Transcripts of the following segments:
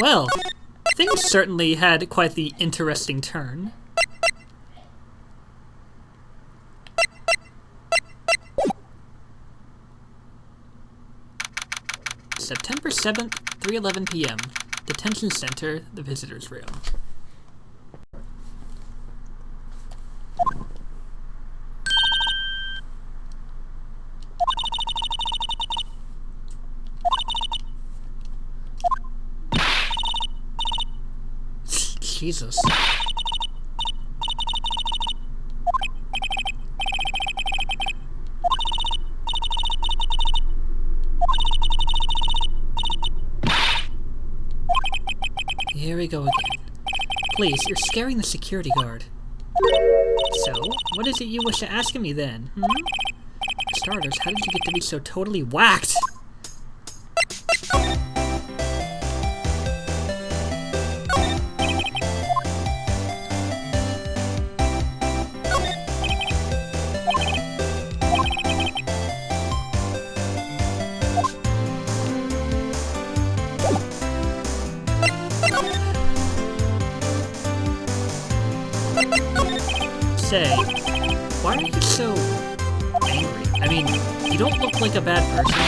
Well, things certainly had quite the interesting turn. September 7th, 3:11 p.m. Detention Center, the Visitors Room. Jesus. Here we go again. Please, you're scaring the security guard. So, what is it you wish to ask of me then, For starters, how did you get to be so totally whacked? Say, why are you so angry? I mean, you don't look like a bad person.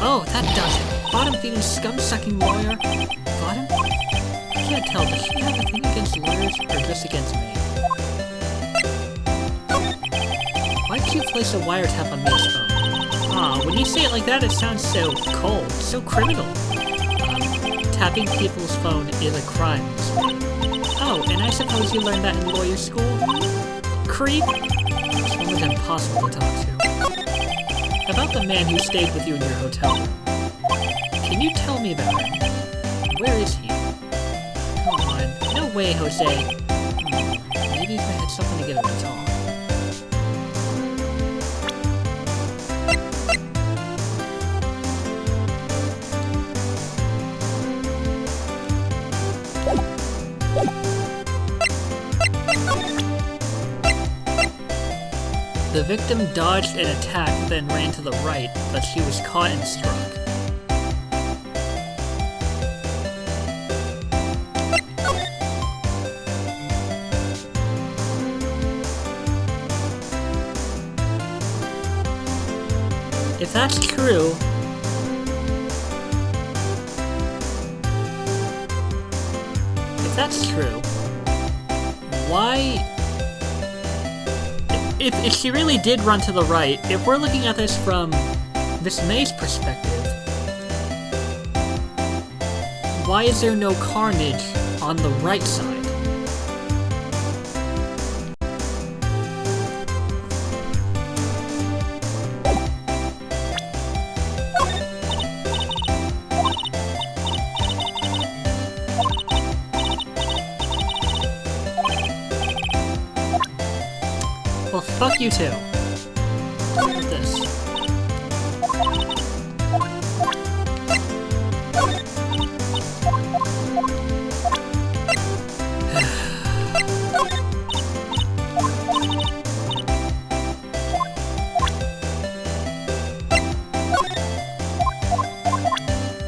Oh, that does it. Bottom-feeding, scum-sucking lawyer. Bottom? I can't tell, does she have a thing against lawyers or just against me? Why did you place a wiretap on May's phone? Aw, when you say it like that, it sounds so cold, so criminal. Tapping people's phone is a crime. Oh, and I suppose you learned that in lawyer school? Creep? This woman's impossible to talk to. About the man who stayed with you in your hotel room. Can you tell me about him? Where is he? Come on. No way, Jose. Maybe if I had something to get him to talk. The victim dodged an attack, then ran to the right, but she was caught and struck. If that's true, why... If she really did run to the right, if we're looking at this from Miss May's perspective, why is there no carnage on the right side? Well, fuck you too. Look at this.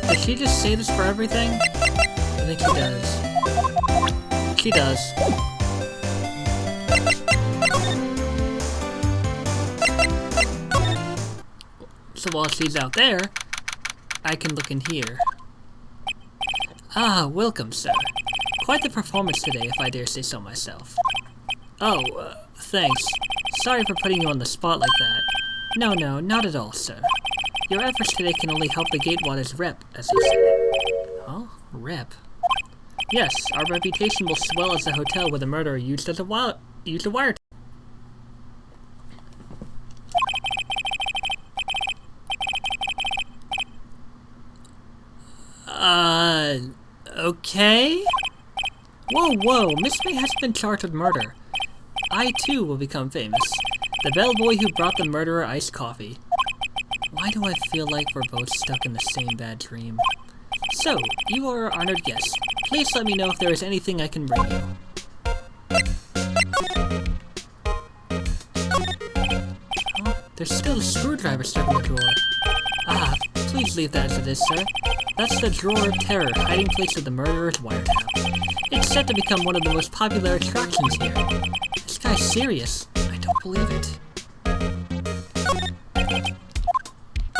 Did she just say this for everything? I think she does. She does. So while she's out there, I can look in here. Ah, welcome, sir. Quite the performance today, if I dare say so myself. Oh, thanks. Sorry for putting you on the spot like that. No, not at all, sir. Your efforts today can only help the Gatewaters' rep, as they say. Huh? Rep? Yes, our reputation will swell as a hotel where the murderer used a wiretap. Okay? Whoa, Miss May has been charged with murder. I, too, will become famous. The bellboy who brought the murderer iced coffee. Why do I feel like we're both stuck in the same bad dream? So, you are our honored guest. Please let me know if there is anything I can bring you. Oh, there's still a screwdriver stuck in the drawer. Ah, Please leave that as it is, sir. That's the Drawer of Terror, hiding place of the murderer's wiretap. It's set to become one of the most popular attractions here. This guy's serious. I don't believe it.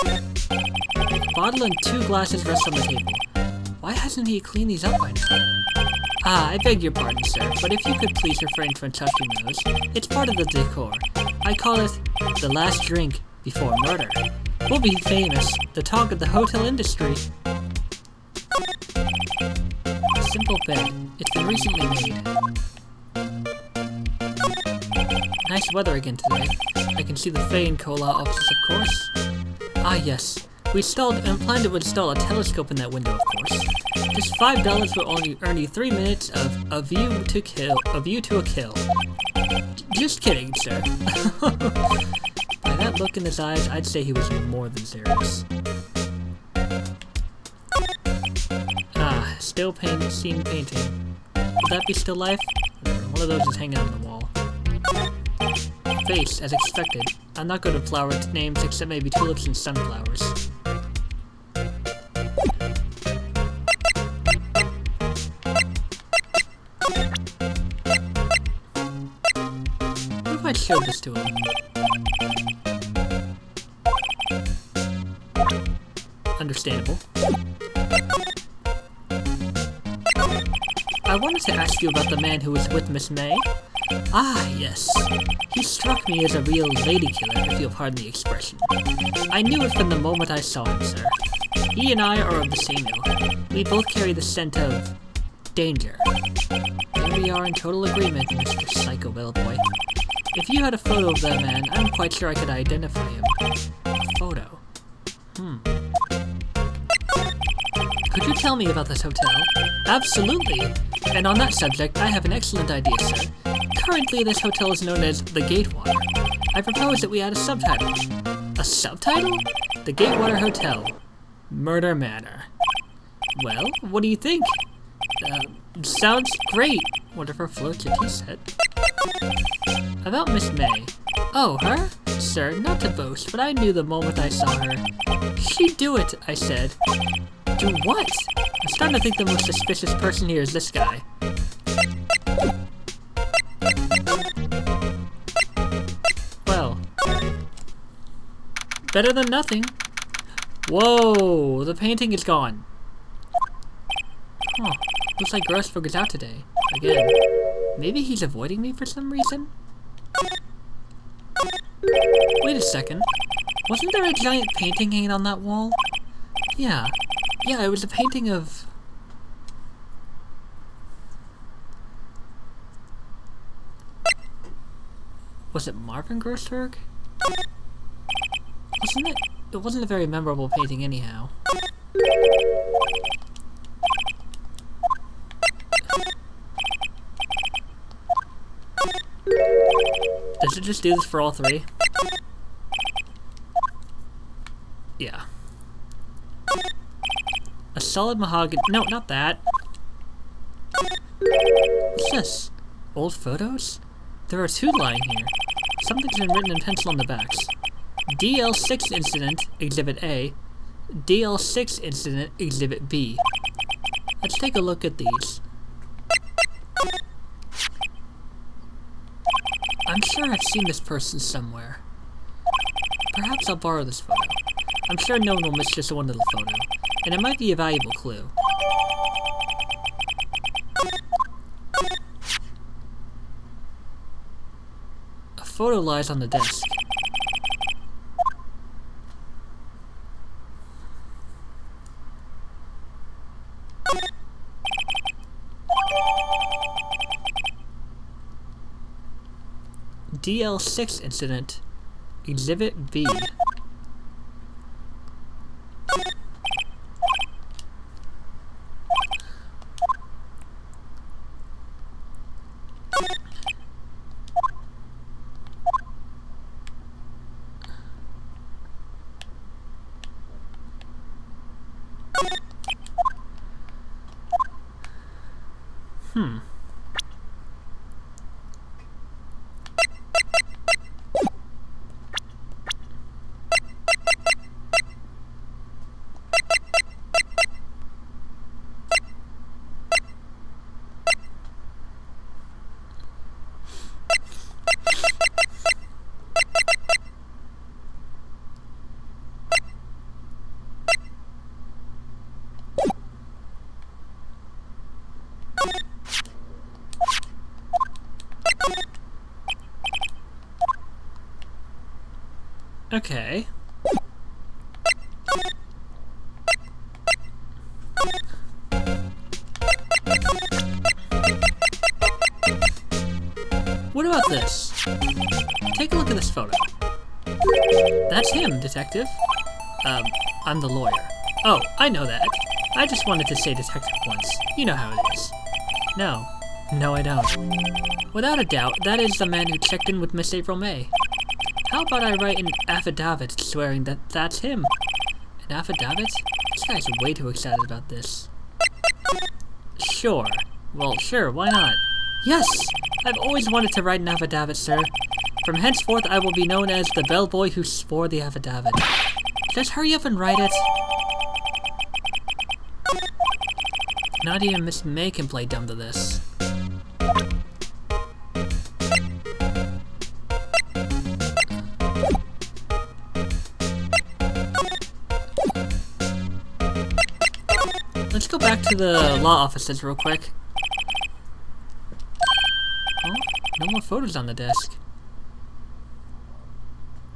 A bottle and 2 glasses rest on the table. Why hasn't he cleaned these up by now? Ah, I beg your pardon, sir, but if you could please refrain from touching those. It's part of the decor. I call it the last drink before murder. We'll be famous, the talk of the hotel industry. A simple bed. It's been recently made. Nice weather again today. I can see the Faye and Cola offices, of course. Ah, yes. We planned to install a telescope in that window, of course. Just $5 will only earn you 3 minutes of a view to a kill. Just kidding, sir. By that look in his eyes, I'd say he was more than serious. Ah, still scene painting. Would that be still life? One of those is hanging on the wall. Face, as expected. I'm not good at flower names except maybe tulips and sunflowers. What if I showed this to him? Understandable. I wanted to ask you about the man who was with Miss May. Ah, yes. He struck me as a real lady killer, if you'll pardon the expression. I knew it from the moment I saw him, sir. He and I are of the same ilk. We both carry the scent of danger. Here we are in total agreement, Mr. Psycho Bellboy. If you had a photo of that man, I'm quite sure I could identify him. A photo. Could you tell me about this hotel? Absolutely! And on that subject, I have an excellent idea, sir. Currently, this hotel is known as the Gatewater. I propose that we add a subtitle. A subtitle? The Gatewater Hotel. Murder Manor. Well, what do you think? Sounds great. Whatever floats your tea set. About Miss May. Oh, her? Sir, not to boast, but I knew the moment I saw her. She'd do it, I said. Do what? I'm starting to think the most suspicious person here is this guy. Well. Better than nothing. Whoa, the painting is gone. Huh, looks like Grossberg is out today. Again. Maybe he's avoiding me for some reason? Wait a second. Wasn't there a giant painting hanging on that wall? Yeah, it was a painting of... Was it Marvin Grossberg? Wasn't it? It wasn't a very memorable painting anyhow. Does it just do this for all three? Yeah. A solid mahogany. No, not that. What's this? Old photos? There are 2 lying here. Something's been written in pencil on the backs. DL6 Incident, Exhibit A. DL6 Incident, Exhibit B. Let's take a look at these. I'm sure I've seen this person somewhere. Perhaps I'll borrow this photo. I'm sure no one will miss just one little photo, and it might be a valuable clue. A photo lies on the desk. DL6 Incident, Exhibit B. Okay. What about this? Take a look at this photo. That's him, detective. I'm the lawyer. Oh, I know that. I just wanted to say detective once. You know how it is. No, I don't. Without a doubt, that is the man who checked in with Miss April May. How about I write an affidavit swearing that that's him? An affidavit? This guy's way too excited about this. Sure. Well, sure, why not? Yes! I've always wanted to write an affidavit, sir. From henceforth, I will be known as the bellboy who swore the affidavit. Just hurry up and write it. Not even Miss May can play dumb to this. Let's go back to the law offices real quick. Oh, no more photos on the desk.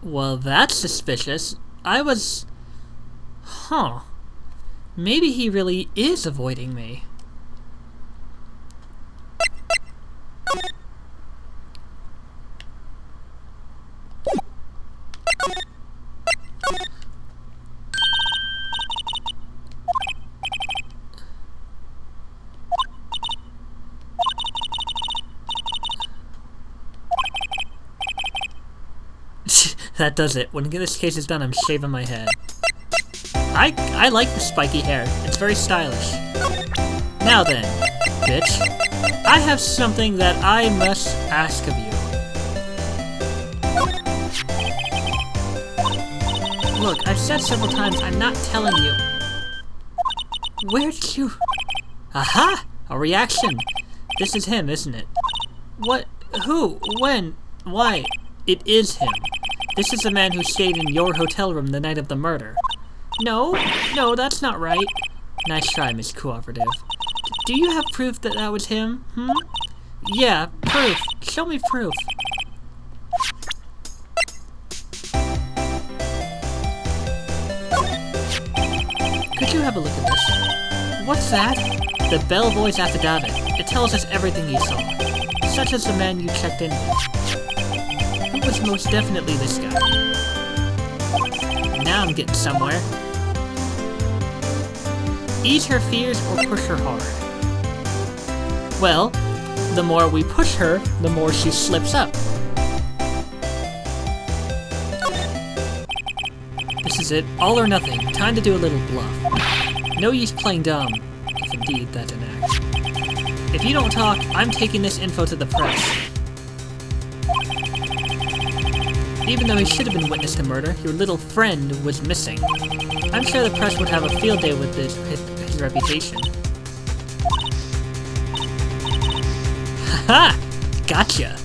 Well, that's suspicious. Huh. Maybe he really is avoiding me. That does it. When this case is done, I'm shaving my head. I like the spiky hair. It's very stylish. Now then, bitch. I have something that I must ask of you. Look, I've said several times I'm not telling you. Where did you... Aha! A reaction. This is him, isn't it? What? Who? When? Why? It is him. This is the man who stayed in your hotel room the night of the murder. No, that's not right. Nice try, Miss Cooperative. Do you have proof that that was him? Yeah, proof. Show me proof. Could you have a look at this? What's that? The bellboy's affidavit. It tells us everything you saw, such as the man you checked in with. It was most definitely this guy. Now I'm getting somewhere. Ease her fears or push her hard. Well, the more we push her, the more she slips up. This is it, all or nothing. Time to do a little bluff. No use playing dumb, if indeed that's an act. If you don't talk, I'm taking this info to the press. Even though he should have been witness to murder, your little friend was missing. I'm sure the press would have a field day with his reputation. Haha! Gotcha!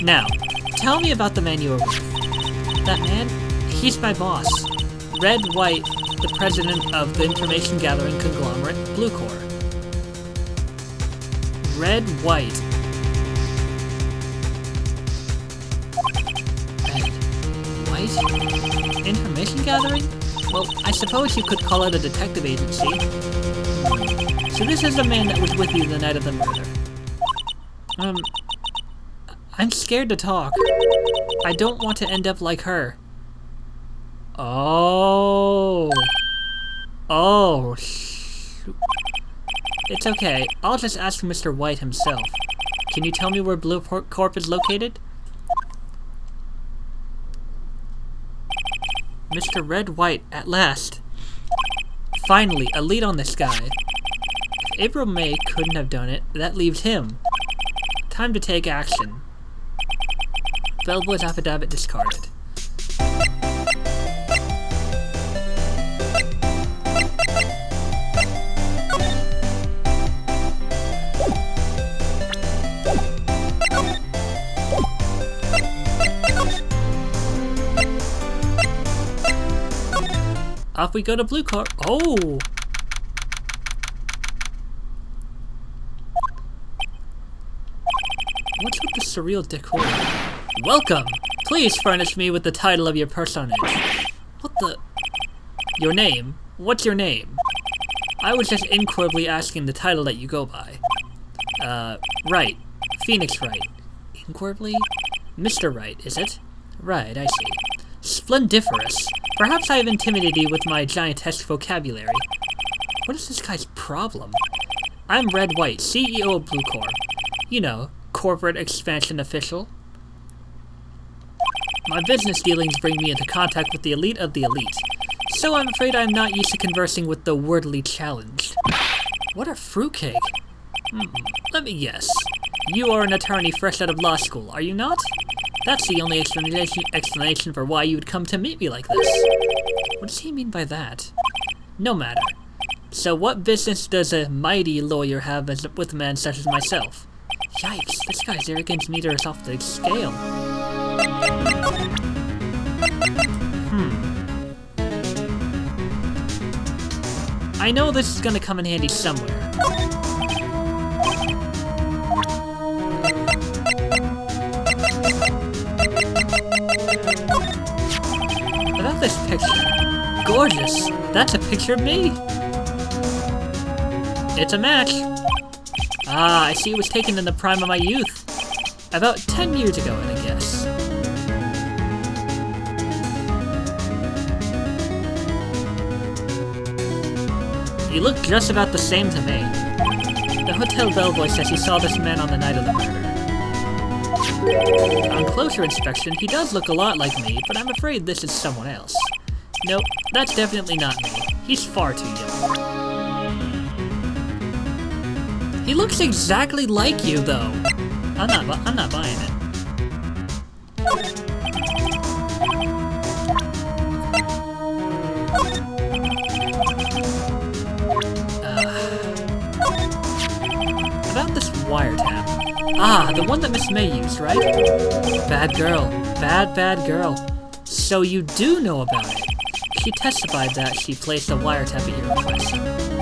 Now, tell me about the man you were with. That man? He's my boss. Red Wright, the president of the information gathering conglomerate, Blue Corps. Red Wright. Red Wright? Information gathering? Well, I suppose you could call it a detective agency. So this is the man that was with you the night of the murder. I'm scared to talk. I don't want to end up like her. Oh, shoot. It's okay. I'll just ask Mr. White himself. Can you tell me where Blue Corp is located? Mr. Red White, at last. Finally, a lead on this guy. If April May couldn't have done it, that leaves him. Time to take action. Bellboy's affidavit discarded. off we go to Blue Corp. Oh! What's with the surreal decor? Welcome! Please furnish me with the title of your personage. What the? Your name? What's your name? I was just inquisitively asking the title that you go by. Wright. Phoenix Wright. Inquisitively? Mr. Wright, is it? Right, I see. Splendiferous. Perhaps I have intimidated you with my giantesque vocabulary. What is this guy's problem? I'm Red White, CEO of Blue Corp. You know, corporate expansion official. My business dealings bring me into contact with the elite of the elite, so I'm afraid I'm not used to conversing with the wordly challenged. What a fruitcake! Let me guess. You are an attorney fresh out of law school, are you not? That's the only explanation for why you would come to meet me like this. What does he mean by that? No matter. So what business does a mighty lawyer have with a man such as myself? Yikes, this guy's arrogance meter is off the scale. I know this is gonna come in handy somewhere. About this picture. Gorgeous! That's a picture of me! It's a match! Ah, I see it was taken in the prime of my youth. About 10 years ago, I guess. You look just about the same to me. The hotel bellboy says he saw this man on the night of the murder. On closer inspection, he does look a lot like me, but I'm afraid this is someone else. Nope, that's definitely not me. He's far too young. He looks exactly like you, though. I'm not buying it. About this wiretap. Ah, the one that Miss May used, right? Bad girl. Bad girl. So you do know about it. She testified that she placed a wiretap at your request.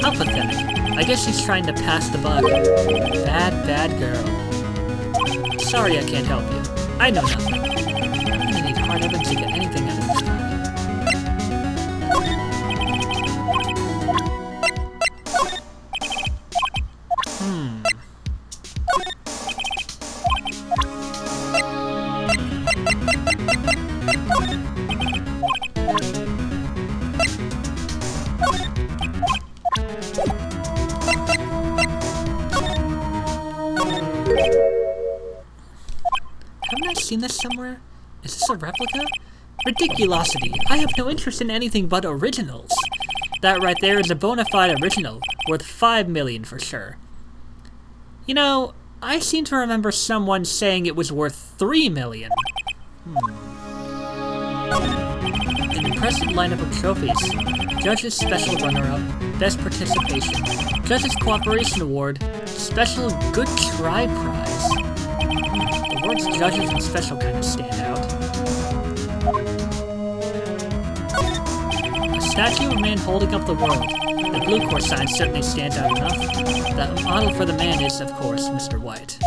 How pathetic. I guess she's trying to pass the buck. Bad girl. Sorry I can't help you. I know nothing. I'm gonna need hard evidence to get anything out of this guy. Haven't I seen this somewhere? Is this a replica? Ridiculosity! I have no interest in anything but originals. That right there is a bona fide original, worth 5 million for sure. You know, I seem to remember someone saying it was worth 3 million. An impressive lineup of trophies. Judge's Special Runner-Up, Best Participation, Judge's Cooperation Award, Special Good Try Prize. The words Judges and Special kind of stand out. A statue of a man holding up the world. The Blue Corps sign certainly stands out enough. The model for the man is, of course, Mr. White.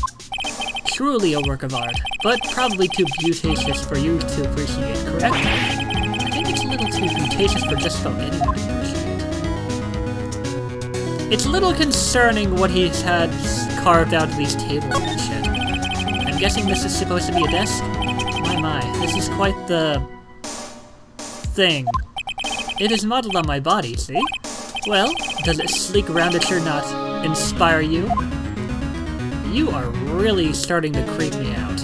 Truly a work of art, but probably too beauticious for you to appreciate, correct? I think it's a little too beauticious for just about anyone to appreciate. It's a little concerning what he's had carved out of these tables and shit. I'm guessing this is supposed to be a desk? My, this is quite the... thing. It is modeled on my body, see? Well, does its sleek roundature not inspire you? You are really starting to creep me out.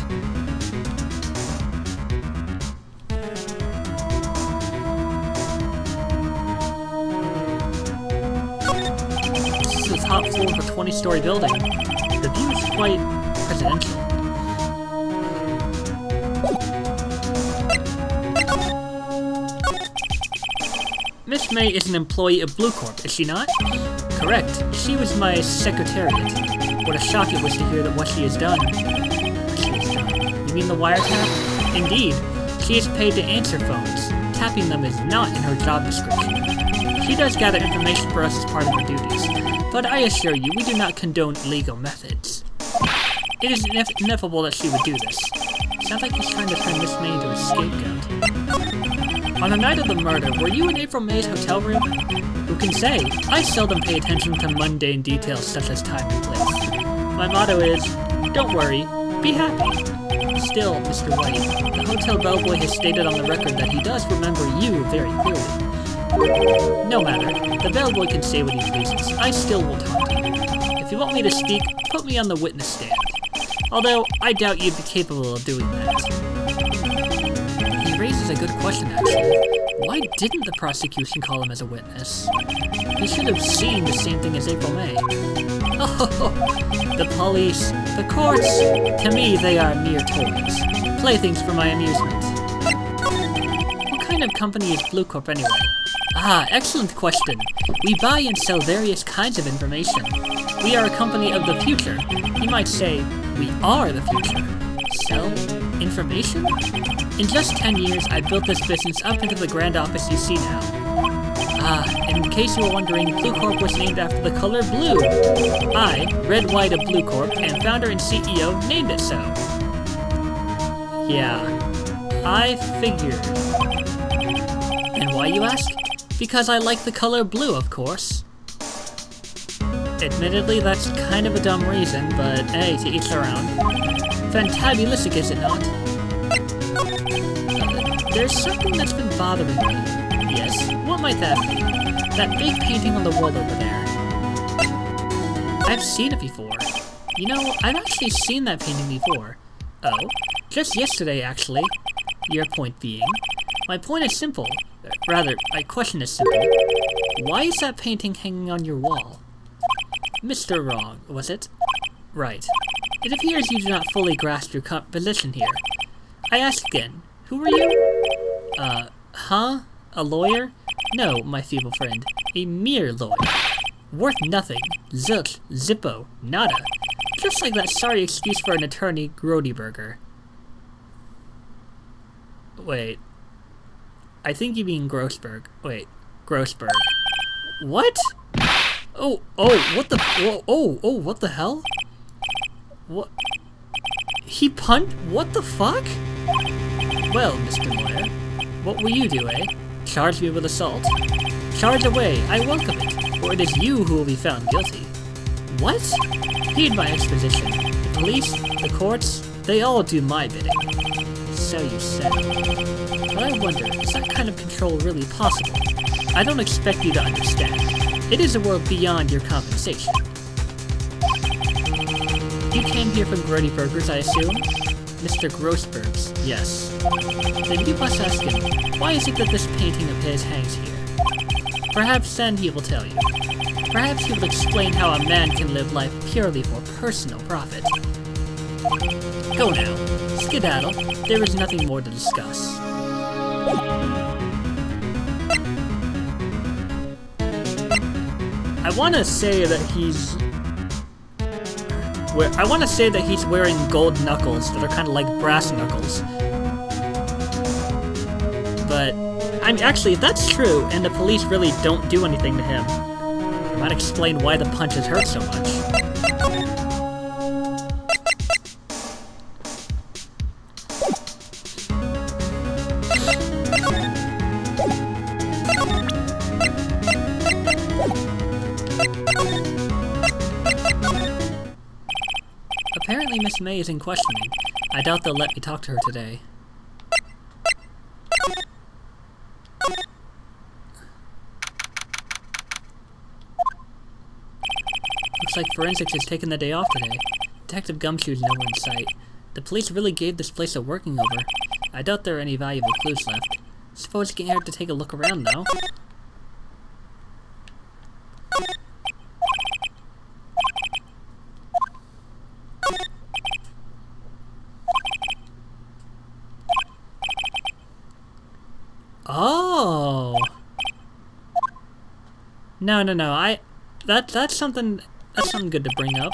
This is the top floor of a 20-story building. The view is quite presidential. Miss May is an employee of Blue Corp, is she not? Correct. She was my secretariat. What a shock it was to hear that what she has done. You mean the wiretap? Indeed. She is paid to answer phones, tapping them is not in her job description. She does gather information for us as part of her duties, but I assure you, we do not condone illegal methods. It is ineffable that she would do this. Sounds like he's trying to turn Miss May into a scapegoat. On the night of the murder, were you in April May's hotel room? Who can say? I seldom pay attention to mundane details such as time and place. My motto is, don't worry, be happy. Still, Mr. White, the hotel bellboy has stated on the record that he does remember you very clearly. No matter, the bellboy can say what he pleases. I still won't haunt you. If you want me to speak, put me on the witness stand. Although, I doubt you'd be capable of doing that. He raises a good question, actually. Why didn't the prosecution call him as a witness? He should have seen the same thing as April May. Oh, the police, the courts, to me they are mere toys. Playthings for my amusement. What kind of company is Blue Corp anyway? Ah, excellent question. We buy and sell various kinds of information. We are a company of the future. You might say, we are the future. Sell information? In just 10 years, I built this business up into the grand office you see now. Ah, in case you were wondering, Blue Corp was named after the color blue. I, Red White of Blue Corp, and founder and CEO, named it so. Yeah, I figured. And why, you ask? Because I like the color blue, of course. Admittedly, that's kind of a dumb reason, but hey, to each their own. Fantabulistic, is it not? There's something that's been bothering me. Yes, what might that be? That big painting on the wall over there. I've seen it before. You know, I've actually seen that painting before. Oh, just yesterday, actually. Your point being? My point is simple. Rather, my question is simple. Why is that painting hanging on your wall? Mr. Wrong, was it? Right. It appears you do not fully grasp your position here. I ask again, who are you? Huh? A lawyer? No, my feeble friend. A mere lawyer. Worth nothing. Zilch, zippo, nada. Just like that sorry excuse for an attorney, Grodyberger. Wait. I think you mean Grossberg. Wait. Grossberg. What? Oh, what the, what the hell? What? He punched? What the fuck? Well, Mr. Lawyer, what will you do, eh? Charge me with assault. Charge away, I welcome it, for it is you who will be found guilty. What? Heed my exposition. The police, the courts, they all do my bidding. So you say. But I wonder, is that kind of control really possible? I don't expect you to understand. It is a world beyond your compensation. You came here from Grodyberger's, I assume? Mr. Grossberg's, yes. Then you must ask him, why is it that this painting of his hangs here? Perhaps then he will tell you. Perhaps he will explain how a man can live life purely for personal profit. Go now. Skedaddle. There is nothing more to discuss. I want to say that he's wearing gold knuckles that are kind of like brass knuckles. But actually, if that's true, and the police really don't do anything to him, it might explain why the punches hurt so much. Apparently Miss May is in questioning. I doubt they'll let me talk to her today. Looks like forensics has taken the day off today. Detective Gumshoe's nowhere in sight. The police really gave this place a working over. I doubt there are any valuable clues left. Suppose you can't hurt to take a look around, though. Oh. No. That's something good to bring up.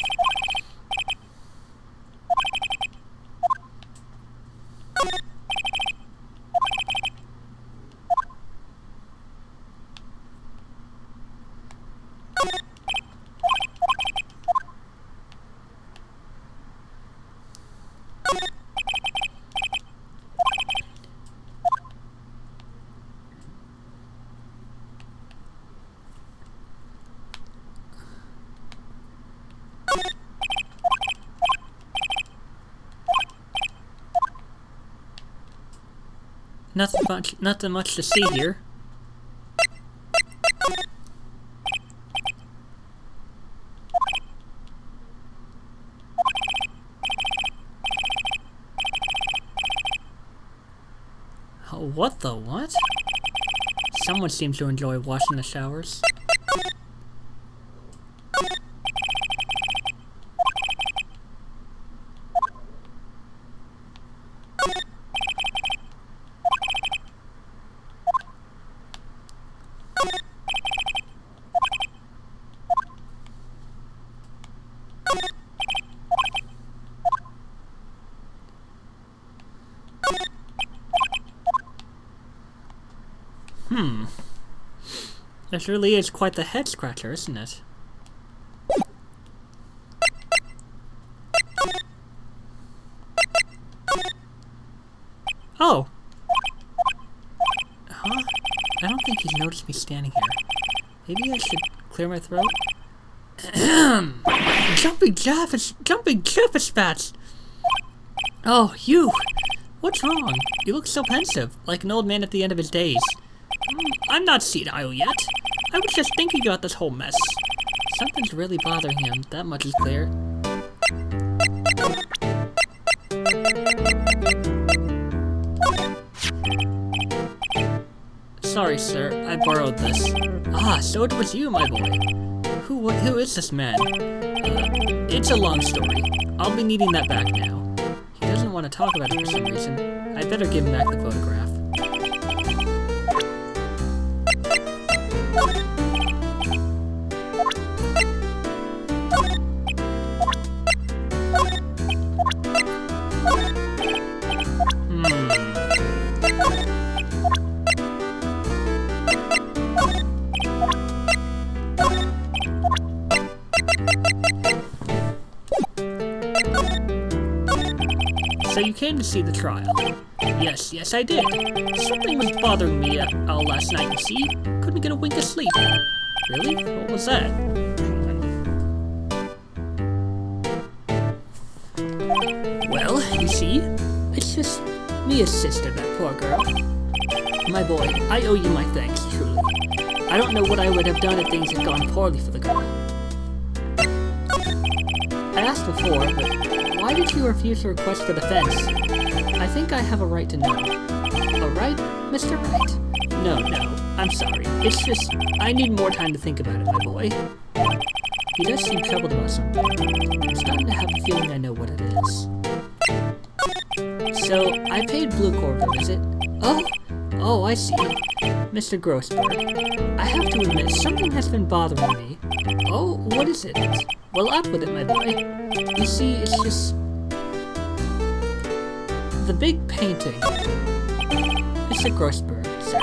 nothing much to see here. Oh, what the what? Someone seems to enjoy washing the showers. This really is quite the head scratcher, isn't it? Oh! Huh? I don't think he's noticed me standing here. Maybe I should clear my throat? Jumping Jaffa spats! Oh, you! What's wrong? You look so pensive, like an old man at the end of his days. I'm not senile yet. I was just thinking about this whole mess. Something's really bothering him, that much is clear. Sorry, sir, I borrowed this. Ah, so it was you, my boy. Who is this man? It's a long story. I'll be needing that back now. He doesn't want to talk about it for some reason. I'd better give him back the photograph. So you came to see the trial? Yes, I did. Something was bothering me all last night, you see. Couldn't get a wink of sleep. Really? What was that? Well, you see, it's just Mia's sister, that poor girl. My boy, I owe you my thanks, truly. I don't know what I would have done if things had gone poorly for the girl. I asked before, but why did you refuse the request for defense? I think I have a right to know. A right, Mr. Wright? No, I'm sorry. It's just, I need more time to think about it, my boy. He does seem troubled about something. I'm starting to have a feeling I know what it is. So, I paid Blue Corp a visit. Oh, I see. Mr. Grossberg, I have to admit, something has been bothering me. Oh, what is it? Well, up with it, my boy. You see, it's just... the big painting. Mr. Grossberg, sir.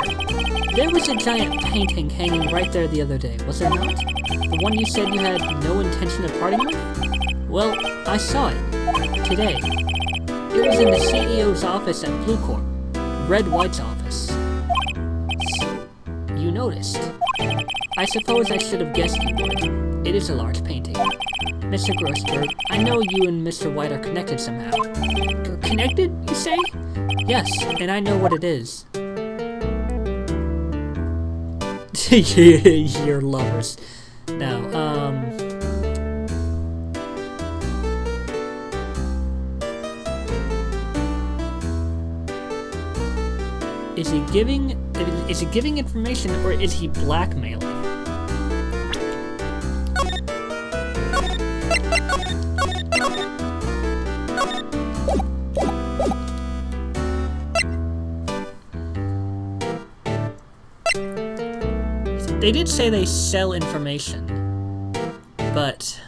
There was a giant painting hanging right there the other day, was there not? The one you said you had no intention of parting with? Well, I saw it. Today. It was in the CEO's office at Blue Corp. Red White's office. So, you noticed. I suppose I should have guessed you would. It is a large painting. Mr. Grossberg, I know you and Mr. White are connected somehow. Connected, you say? Yes, and I know what it is. You're lovers. Now, Is he giving information, or is he blackmailing? They did say they sell information, but...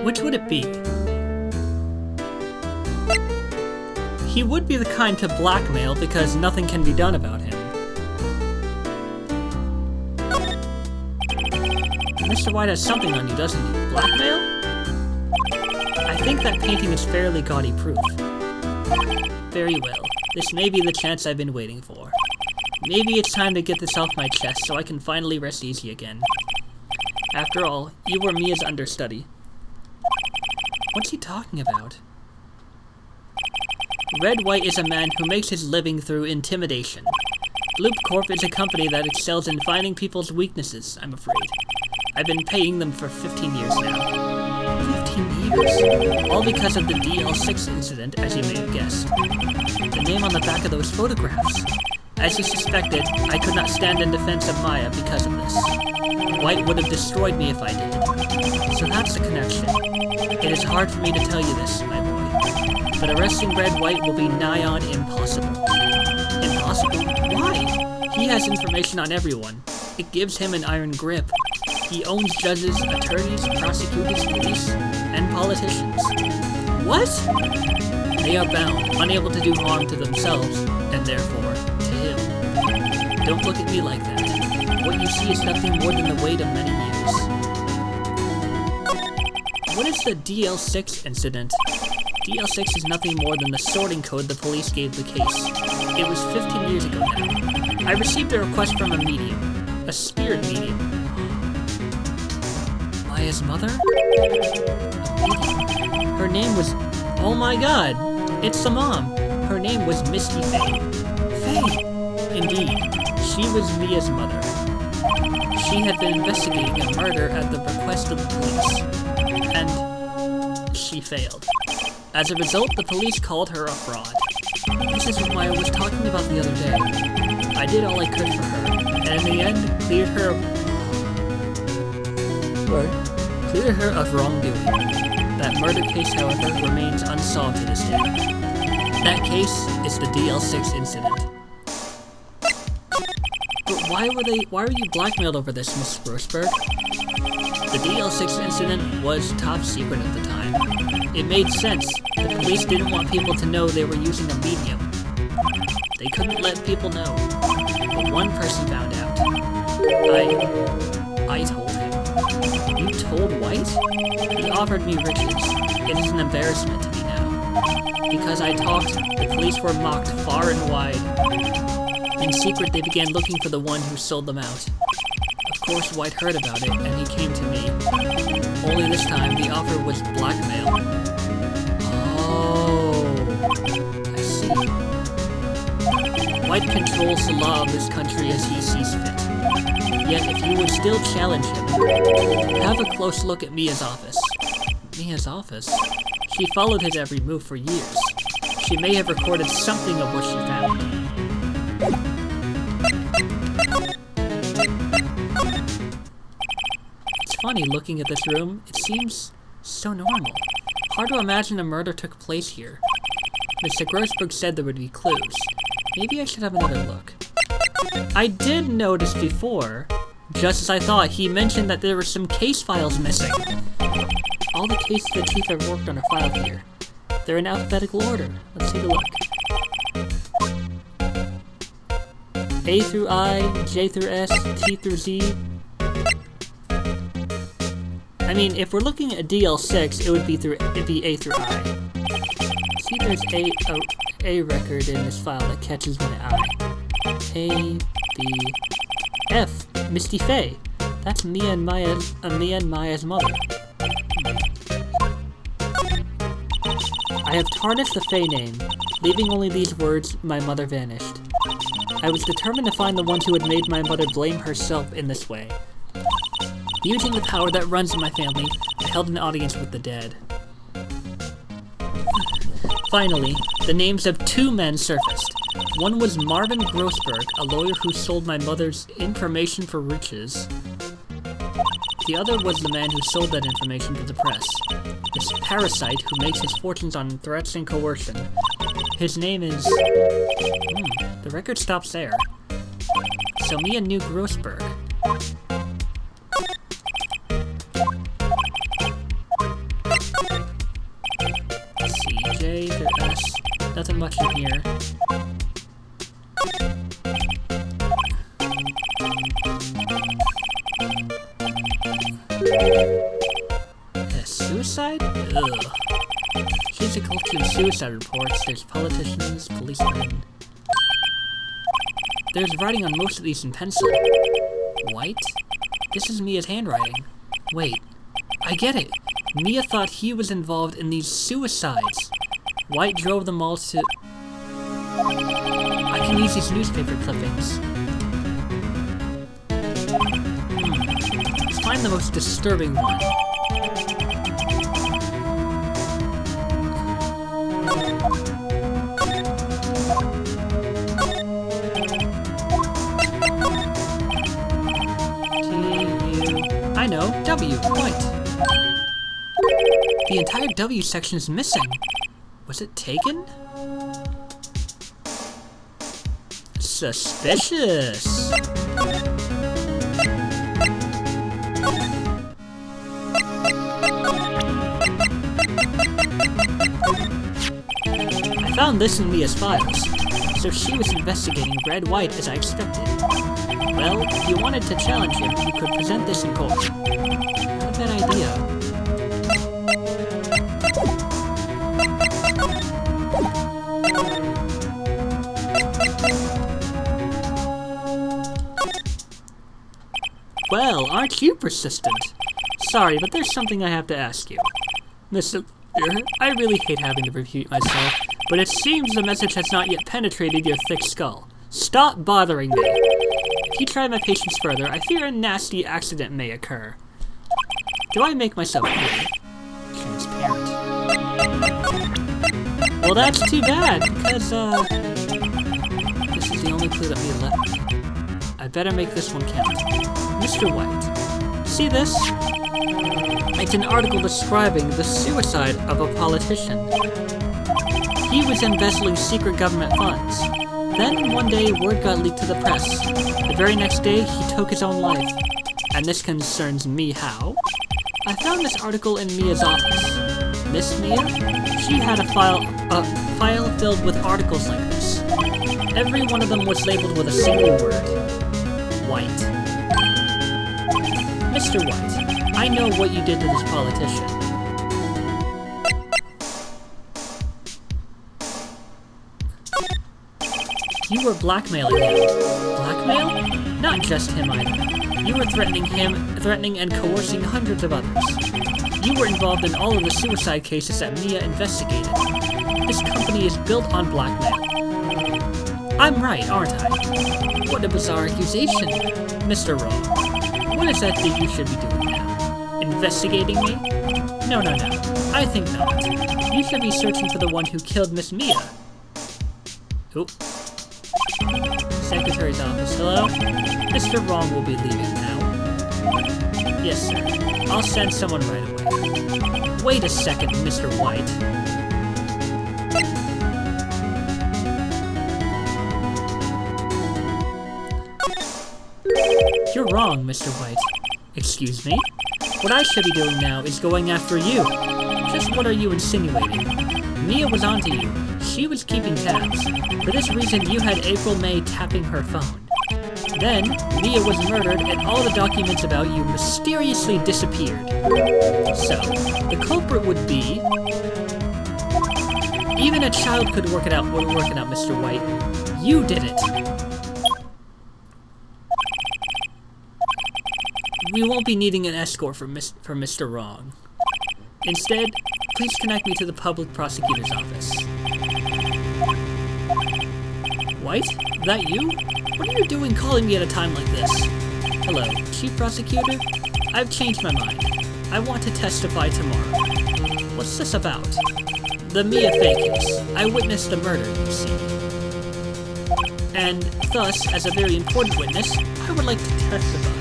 which would it be? He would be the kind to blackmail because nothing can be done about him. Mr. White has something on you, doesn't he? Blackmail? I think that painting is fairly gaudy proof. Very well. This may be the chance I've been waiting for. Maybe it's time to get this off my chest so I can finally rest easy again. After all, you were Mia's understudy. What's he talking about? Red White is a man who makes his living through intimidation. Bloop Corp is a company that excels in finding people's weaknesses, I'm afraid. I've been paying them for 15 years now. 15 years? All because of the DL6 incident, as you may have guessed. The name on the back of those photographs. As you suspected, I could not stand in defense of Maya because of this. White would have destroyed me if I did. So that's the connection. It is hard for me to tell you this, my boy. But arresting Red White will be nigh on impossible. Impossible? Why? He has information on everyone. It gives him an iron grip. He owns judges, attorneys, prosecutors, police, and politicians. What? They are bound, unable to do harm to themselves, and therefore, to him. Don't look at me like that. What you see is nothing more than the weight of many years. What is the DL6 incident? DL6 is nothing more than the sorting code the police gave the case. It was 15 years ago now. I received a request from a medium. A spirit medium. Maya's mother? Her name was... Oh my god! It's the mom! Her name was Misty Faye. Faye! Indeed, she was Mia's mother. She had been investigating a murder at the request of the police. And... she failed. As a result, the police called her a fraud. This is what Maya was talking about the other day. I did all I could for her, and in the end, cleared her of wrongdoing. That murder case, however, remains unsolved to this day. That case is the DL6 incident. But why were you blackmailed over this, Miss Grossberg? The DL6 incident was top secret at the time. It made sense. The police didn't want people to know they were using a medium. They couldn't let people know. But one person found out. I told him. You told White? He offered me riches. It is an embarrassment to me now. Because I talked, the police were mocked far and wide. In secret, they began looking for the one who sold them out. Of course, White heard about it, and he came to me. Only this time, the offer was blackmail. Oh, I see. White controls the law of this country as he sees fit. Yet, if you would still challenge him, have a close look at Mia's office. Mia's office? She followed his every move for years. She may have recorded something of what she found. It's funny, looking at this room, it seems so normal. Hard to imagine a murder took place here. Mr. Grossberg said there would be clues. Maybe I should have another look. I did notice before, just as I thought, he mentioned that there were some case files missing. All the cases the chief have worked on are filed here. They're in alphabetical order. Let's take a look. A through I, J through S, T through Z. I mean, if we're looking at DL6, it'd be A through I. See, there's a record in this file that catches my eye. A, B, F, Misty Faye. That's Mia and Maya's mother. I have tarnished the Faye name, leaving only these words, my mother vanished. I was determined to find the ones who had made my mother blame herself in this way. Using the power that runs in my family, I held an audience with the dead. Finally, the names of two men surfaced. One was Marvin Grossberg, a lawyer who sold my mother's information for riches. The other was the man who sold that information to the press. This parasite who makes his fortunes on threats and coercion. His name is... the record stops there. So Mia knew Grossberg. C, J, through S. Nothing much in here. Suicide? Ugh. Here's a collection of suicide reports. There's politicians, policemen. There's writing on most of these in pencil. White? This is Mia's handwriting. Wait, I get it. Mia thought he was involved in these suicides. Wright drove them all to... I can use these newspaper clippings. Let's find the most disturbing one. I know, W, right. The entire W section is missing. Was it taken? Suspicious. I found this in Mia's files, so she was investigating Red White as I expected. Well, if you wanted to challenge him, you could present this in court. Not a bad idea. Well, aren't you persistent? Sorry, but there's something I have to ask you. Mr. I really hate having to repeat myself, but it seems the message has not yet penetrated your thick skull. Stop bothering me. If you try my patience further, I fear a nasty accident may occur. Do I make myself clear? Transparent. Well, that's too bad, because, this is the only clue that we left. I better make this one count. Mr. White. See this? It's an article describing the suicide of a politician. He was embezzling secret government funds. Then, one day, word got leaked to the press. The very next day, he took his own life. And this concerns me how? I found this article in Mia's office. Miss Mia? She had a file filled with articles like this. Every one of them was labeled with a single word. White. Mr. White, I know what you did to this politician. You were blackmailing him. Blackmail? Not just him either. You were threatening and coercing hundreds of others. You were involved in all of the suicide cases that Mia investigated. This company is built on blackmail. I'm right, aren't I? What a bizarre accusation. Mr. Wrong. What is that you should be doing now? Investigating me? No. I think not. You should be searching for the one who killed Miss Mia. Oop. Secretary's office, hello? Mr. Wrong will be leaving now. Yes, sir. I'll send someone right away. Wait a second, Mr. White. You're wrong, Mr. White. Excuse me? What I should be doing now is going after you. Just what are you insinuating? Mia was onto you. She was keeping tabs. For this reason, you had April May tapping her phone. Then, Mia was murdered and all the documents about you mysteriously disappeared. So, the culprit would be... Even a child could work it out, Mr. White. You did it! We won't be needing an escort for Mr. Wrong. Instead, please connect me to the public prosecutor's office. White? That you? What are you doing calling me at a time like this? Hello, Chief Prosecutor? I've changed my mind. I want to testify tomorrow. What's this about? The Mia Fey case. I witnessed the murder, you see. And thus, as a very important witness, I would like to testify.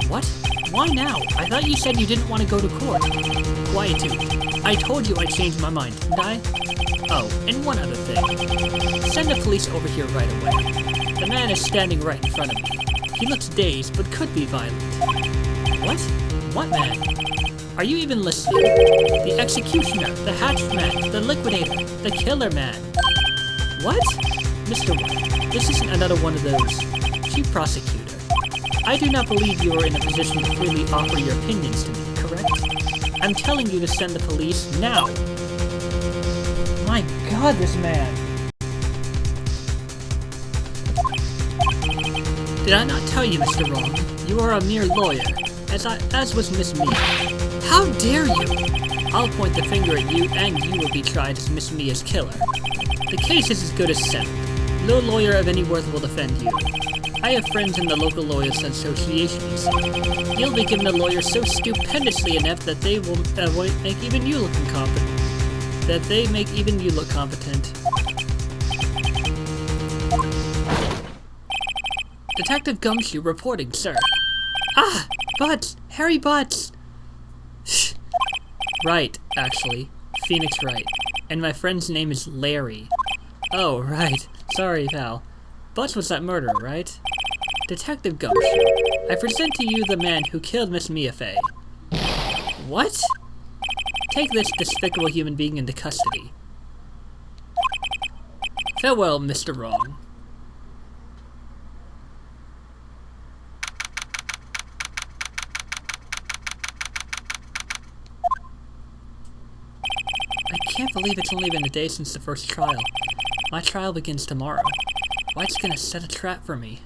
What? Why now? I thought you said you didn't want to go to court. Quietude. I told you I changed my mind, didn't I? Oh, and one other thing. Send the police over here right away. The man is standing right in front of me. He looks dazed, but could be violent. What? What man? Are you even listening? The executioner, the hatched man, the liquidator, the killer man. What? Mr. White, this isn't another one of those. Chief Prosecutor, I do not believe you are in a position to freely offer your opinions to me, correct? I'm telling you to send the police now. My God, this man. Did I not tell you, Mr. Wrong? You are a mere lawyer, as was Miss Mia. How dare you! I'll point the finger at you, and you will be tried as Miss Mia's killer. The case is as good as settled. No lawyer of any worth will defend you. I have friends in the local lawyers associations. You'll be given a lawyer so stupendously inept that they will make even you look incompetent. Detective Gumshoe reporting, sir. Ah! Butts! Harry Butts! Wright, actually. Phoenix Wright. And my friend's name is Larry. Oh, right. Sorry, pal. Butts was that murderer, right? Detective Gumshoe, I present to you the man who killed Miss Mia Fey. What? Take this despicable human being into custody. Farewell, Mr. Wrong. I can't believe it's only been a day since the first trial. My trial begins tomorrow. White's gonna set a trap for me.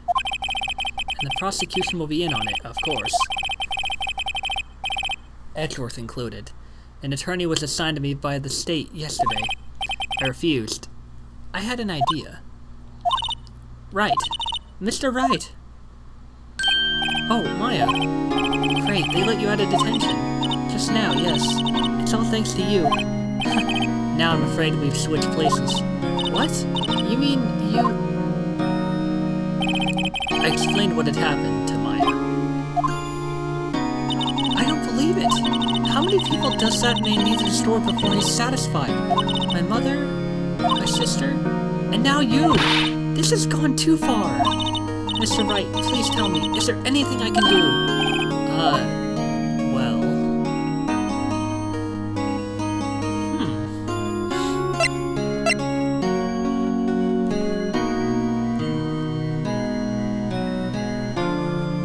And the prosecution will be in on it, of course. Edgeworth included. An attorney was assigned to me by the state yesterday. I refused. I had an idea. Wright. Mr. Wright! Oh, Maya. Great, they let you out of detention. Just now, yes. It's all thanks to you. Now I'm afraid we've switched places. What? You mean you... I explained what had happened to Maya. I don't believe it. How many people does that man need to store before he's satisfied? My mother, my sister, and now you! This has gone too far! Mr. Wright, please tell me, is there anything I can do? Well...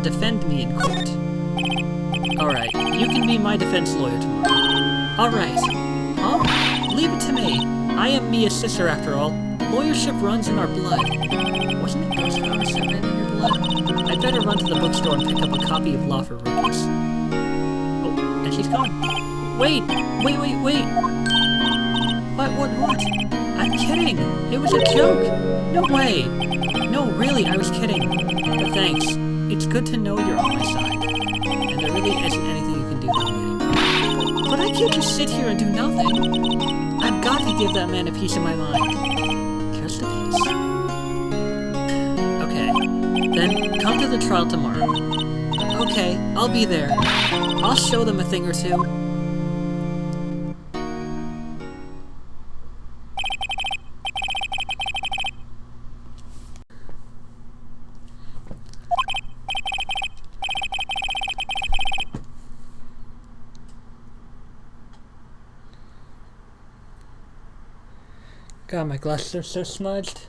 Defend me in court. Alright, you can be my defense lawyer tomorrow. Alright. Huh? Leave it to me. I am Mia's sister after all. Lawyership runs in our blood. Wasn't it Ghost Powers that ran in your blood? I'd better run to the bookstore and pick up a copy of Law for Rookies. Oh, and she's gone. Wait! What? I'm kidding! It was a joke! No way! No, really, I was kidding. But thanks. It's good to know you're on my side. And there really isn't anything you can do for me anymore. But I can't just sit here and do nothing. I've got to give that man a piece of my mind. Just a piece. Okay, then come to the trial tomorrow. Okay, I'll be there. I'll show them a thing or two. God, my glasses are so smudged.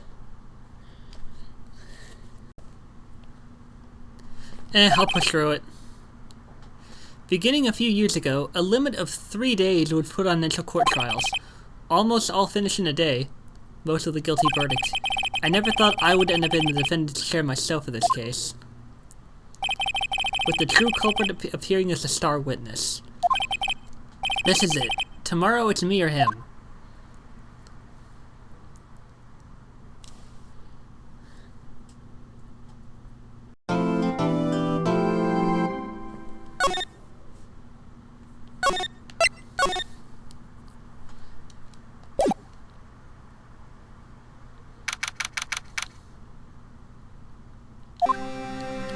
I'll push through it. Beginning a few years ago, a limit of 3 days was put on initial court trials. Almost all finished in a day. Most of the guilty verdicts. I never thought I would end up in the defendant's chair myself for this case. With the true culprit appearing as a star witness. This is it. Tomorrow it's me or him.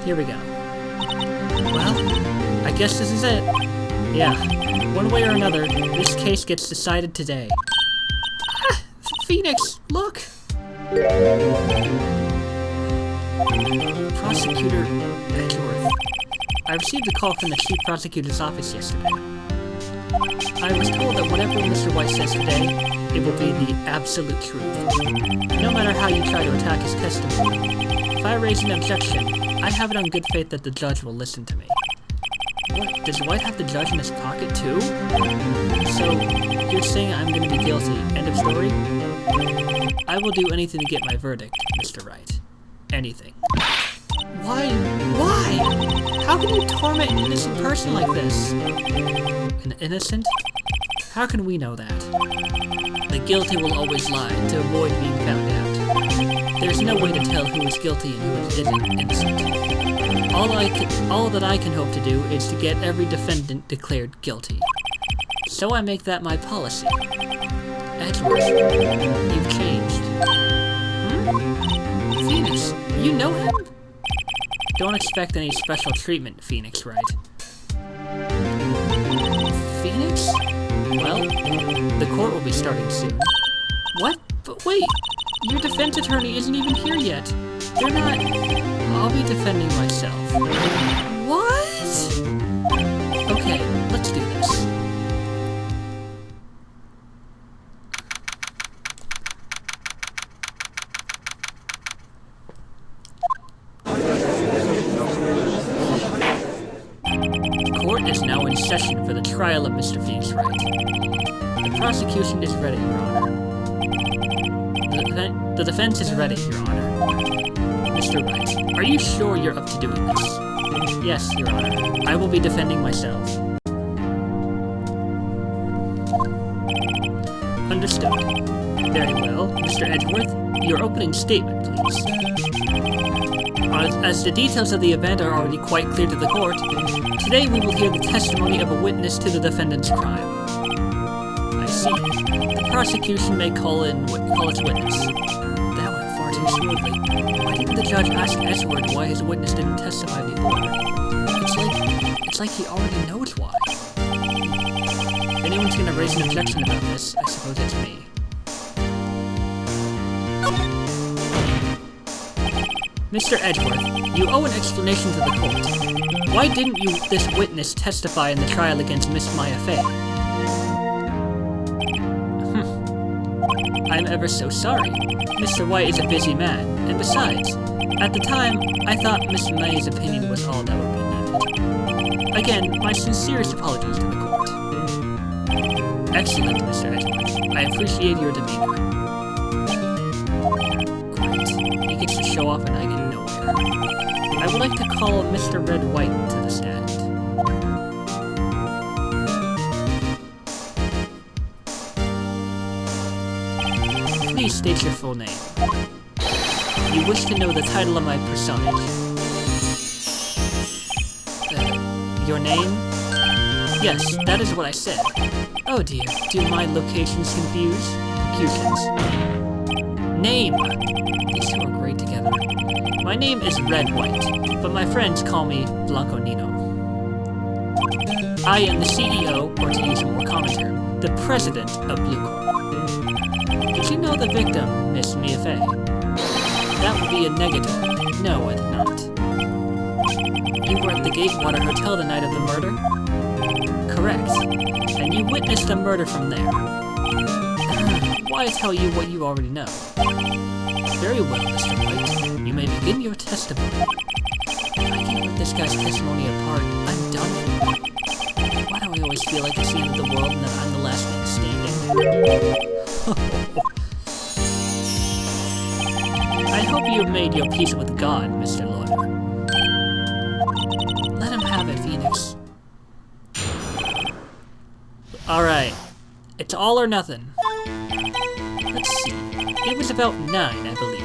Here we go. Well, I guess this is it. Yeah, one way or another, this case gets decided today. Ah! Phoenix, look! Prosecutor Edgeworth. I received a call from the Chief Prosecutor's office yesterday. I was told that whatever Mr. White says today, it will be the absolute truth. No matter how you try to attack his testimony. If I raise an objection, I have it on good faith that the judge will listen to me. What, does White have the judge in his pocket too? So, you're saying I'm going to be guilty, end of story? I will do anything to get my verdict, Mr. Wright. Anything. Why? Why? How can you torment an innocent person like this? An innocent? How can we know that? The guilty will always lie to avoid being found out. There's no way to tell who is guilty and who is innocent. All that I can hope to do is to get every defendant declared guilty. So I make that my policy. Edgeworth, you've changed. Phoenix, you know him? Don't expect any special treatment, Phoenix, Wright? Phoenix? Well, the court will be starting soon. What? But wait! Your defense attorney isn't even here yet. They're not... I'll be defending myself. What? Okay, let's do this. The court is now in session for the trial of Mr. Phoenix Wright. The prosecution is ready, Your Honor. The defense is ready, Your Honor. Mr. Wright, are you sure you're up to doing this? Yes, Your Honor. I will be defending myself. Understood. Very well. Mr. Edgeworth, your opening statement, please. As the details of the event are already quite clear to the court, today we will hear the testimony of a witness to the defendant's crime. I see. The prosecution may call its witness. That went far too smoothly. Why didn't the judge ask Edgeworth why his witness didn't testify before? It's like he already knows why. If anyone's gonna raise an objection about this, I suppose it's me. Mr. Edgeworth, you owe an explanation to the court. Why didn't this witness testify in the trial against Miss Maya Fey? I'm ever so sorry. Mr. White is a busy man, and besides, at the time, I thought Miss May's opinion was all that would be needed. Again, my sincerest apologies to the court. Excellent, Mr. Edgeworth. I appreciate your demeanor. Great. He gets to show off and I get nowhere. I would like to call Mr. Red White to the stand. Please state your full name. You wish to know the title of my personage? Your name? Yes, that is what I said. Oh dear, do my locations confuse? Name! These two are great together. My name is Red White, but my friends call me Blanco Nino. I am the CEO, or to use a more common term, the president of Blue Corp. Did you know the victim, Miss Mia Fey? That would be a negative. No, I did not. You were at the Gatewater Hotel the night of the murder? Correct. And you witnessed a murder from there. Why tell you what you already know? Very well, Mr. White. You may begin your testimony. I can't rip this guy's testimony apart. I'm done for. Why do I always feel like it's the end of the world and that I'm the last man standing? I hope you have made your peace with God, Mr. Lawyer. Let him have it, Phoenix. Alright. It's all or nothing. Let's see. It was about 9, I believe.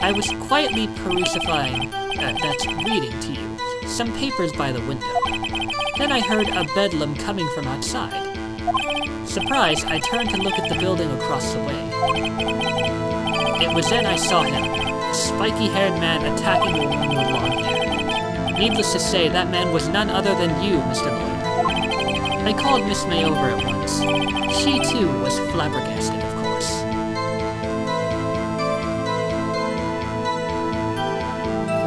I was quietly reading to you some papers by the window. Then I heard a bedlam coming from outside. Surprised, I turned to look at the building across the way. It was then I saw him, a spiky-haired man attacking a woman with long hair. Needless to say, that man was none other than you, Mr. Lawyer. I called Miss May over at once. She, too, was flabbergasted, of course.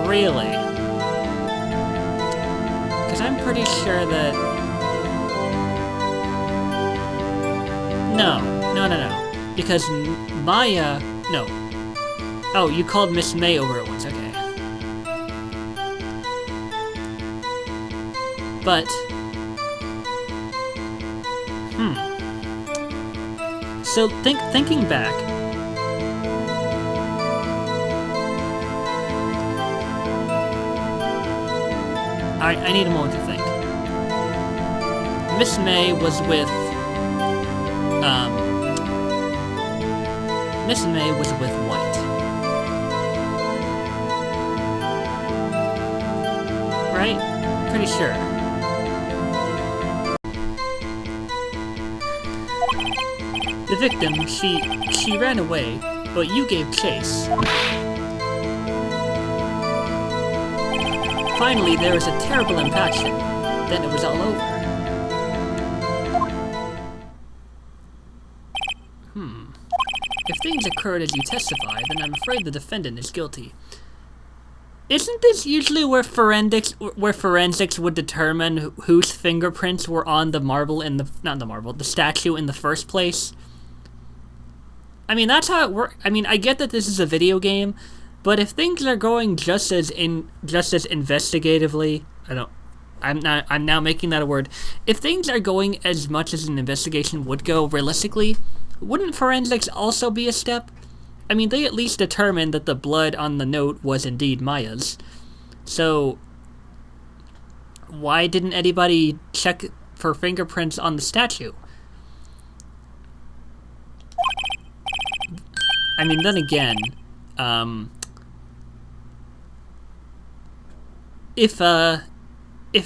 Really? Because I'm pretty sure that... No. Because Maya... No. Oh, you called Miss May over at once, okay. But... So, thinking back... I need a moment to think. Miss May was with, White. Right? Pretty sure. The victim, she ran away, but you gave chase. Finally, there was a terrible impaction. Then it was all over. If things occurred as you testify, then I'm afraid the defendant is guilty. Isn't this usually where forensics would determine whose fingerprints were on the marble in the the statue in the first place? I mean, that's how it works. I mean, I get that this is a video game, but if things are going just as investigatively, I'm now making that a word. If things are going as much as an investigation would go realistically, wouldn't forensics also be a step? I mean, they at least determined that the blood on the note was indeed Maya's. So, why didn't anybody check for fingerprints on the statue? I mean, then again, if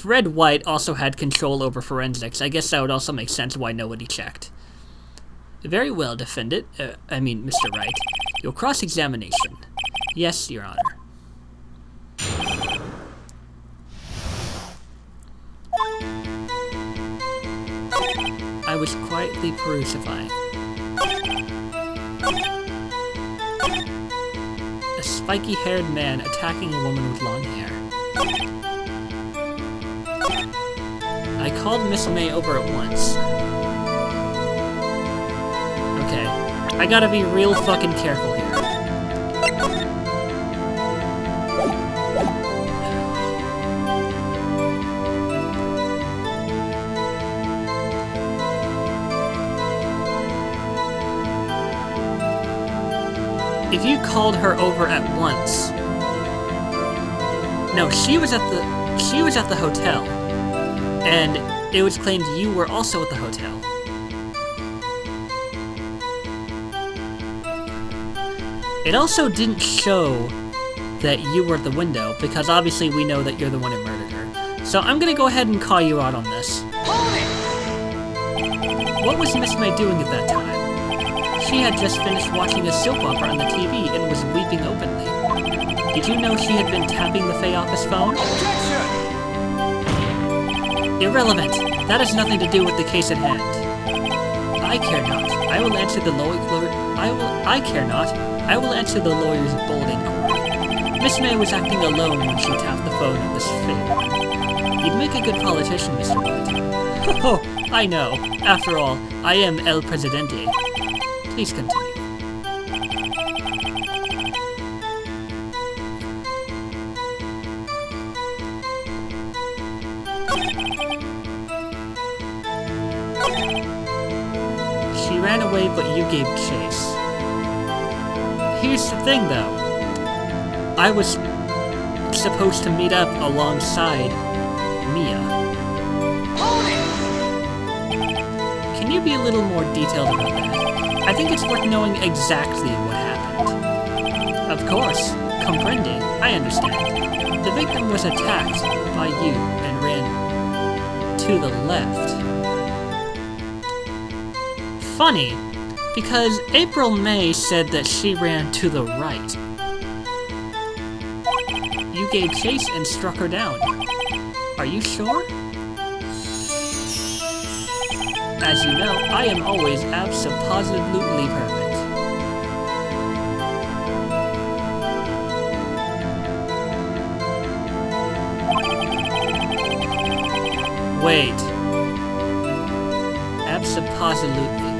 Red White also had control over forensics, I guess that would also make sense why nobody checked. Very well, defendant. Mr. Wright. Your cross-examination. Yes, Your Honor. I was quietly perusifying. A spiky-haired man attacking a woman with long hair. I called Miss May over at once. Okay, I gotta be real fucking careful here. If you called her over at once... No, she was at the hotel. And it was claimed you were also at the hotel. It also didn't show that you were at the window, because obviously we know that you're the one who murdered her. So I'm gonna go ahead and call you out on this. What was Miss May doing at that time? She had just finished watching a soap opera on the TV and was weeping openly. Did you know she had been tapping the Fay office phone? Objection! Irrelevant. That has nothing to do with the case at hand. I care not. I will answer the I care not. I will answer the lawyer's bold inquiry. Miss May was acting alone when she tapped the phone at this favor. You'd make a good politician, Mr. White. Oh, I know. After all, I am El Presidente. Please continue. She ran away, but you gave chase. Here's the thing, though. I was supposed to meet up alongside Mia. Can you be a little more detailed about that? I think it's worth knowing exactly what happened. Of course. Comprende. I understand. The victim was attacked by you and ran to the left. Funny, because April May said that she ran to the right. You gave chase and struck her down. Are you sure? As you know, I am always abso-positively perfect. Wait. Abso-positively.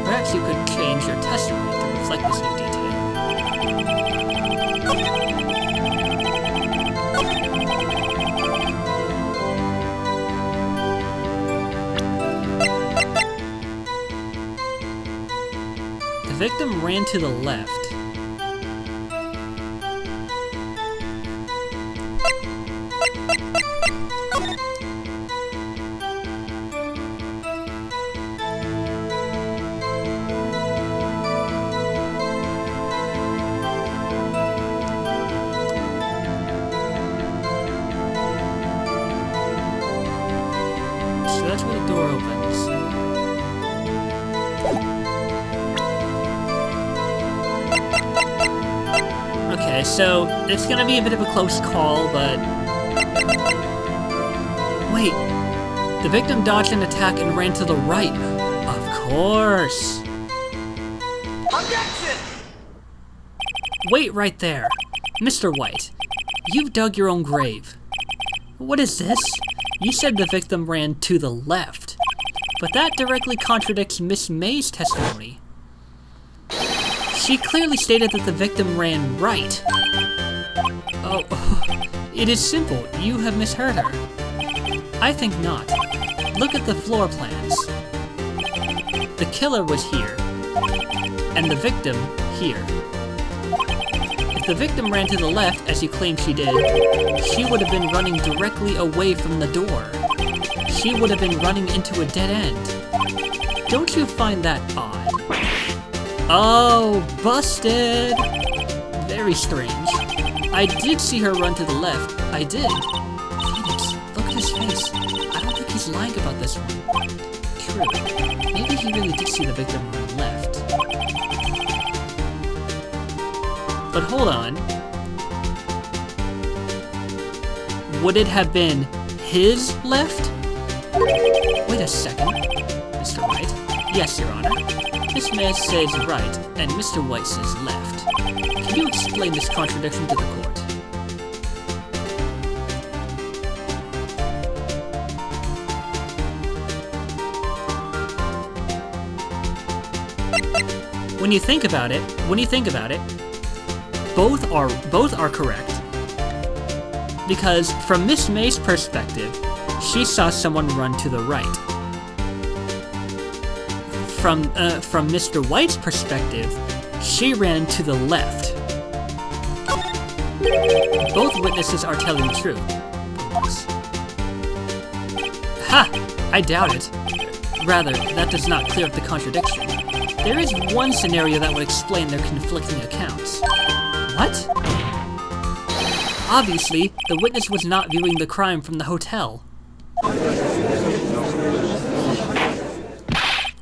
Perhaps you could change your testimony to reflect this new detail. The victim ran to the left. Okay, so it's gonna be a bit of a close call, but... Wait, the victim dodged an attack and ran to the right. Of course. Objection! Wait right there. Mr. White, you've dug your own grave. What is this? You said the victim ran to the left, but that directly contradicts Miss May's testimony. She clearly stated that the victim ran right. Oh, it is simple. You have misheard her. I think not. Look at the floor plans. The killer was here, and the victim here. If the victim ran to the left, as you claim she did, she would have been running directly away from the door. She would have been running into a dead end. Don't you find that odd? Oh, busted! Very strange. I did see her run to the left. I did. Phoenix, look at his face. I don't think he's lying about this one. True. Maybe he really did see the victim run left. But hold on. Would it have been his left? Wait a second. Mr. Wright? Yes, Your Honor. Miss May says right, and Mr. White says left. Can you explain this contradiction to the court? When you think about it, both are correct. Because from Miss May's perspective, she saw someone run to the right. From Mr. White's perspective, she ran to the left. Both witnesses are telling the truth. Ha! I doubt it. Rather, that does not clear up the contradiction. There is one scenario that would explain their conflicting accounts. What? Obviously, the witness was not viewing the crime from the hotel.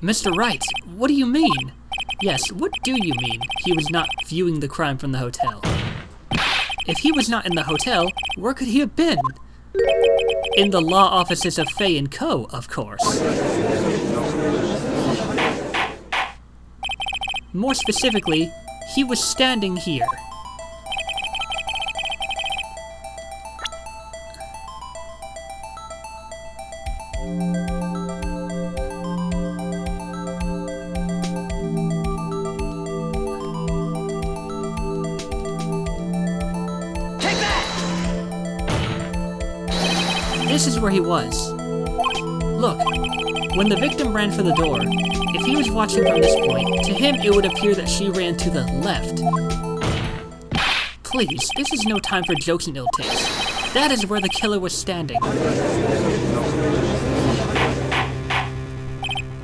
Mr. Wright, what do you mean? Yes, what do you mean, he was not viewing the crime from the hotel? If he was not in the hotel, where could he have been? In the law offices of Fay & Co., of course. More specifically, he was standing here. This is where he was. Look, when the victim ran for the door, if he was watching from this point, to him it would appear that she ran to the left. Please, this is no time for jokes and ill taste. That is where the killer was standing.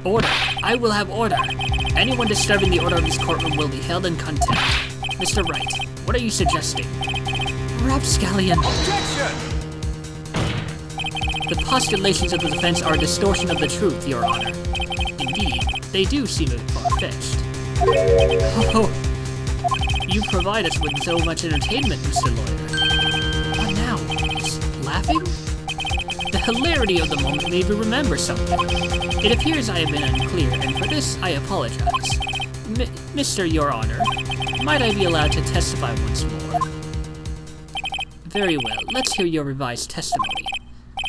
Order. I will have order. Anyone disturbing the order of this courtroom will be held in contempt. Mr. Wright, what are you suggesting? Rapscallion. Objection! The postulations of the defense are a distortion of the truth, Your Honor. Indeed, they do seem a bit far-fetched. Oh, you provide us with so much entertainment, Mr. Lawyer. What now? Just laughing? The hilarity of the moment made me remember something. It appears I have been unclear, and for this I apologize. Mr. Your Honor, might I be allowed to testify once more? Very well, let's hear your revised testimony.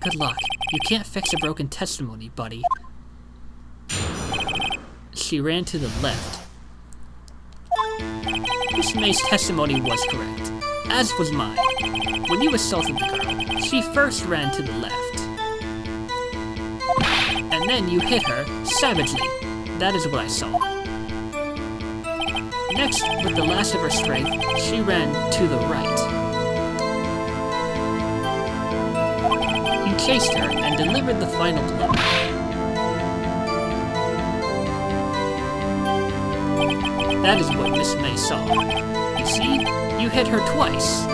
Good luck. You can't fix a broken testimony, buddy. She ran to the left. Miss May's testimony was correct, as was mine. When you assaulted the girl, she first ran to the left. And then you hit her savagely. That is what I saw. Next, with the last of her strength, she ran to the right. You chased her and delivered the final blow. That is what Miss May saw. You see, you hit her twice.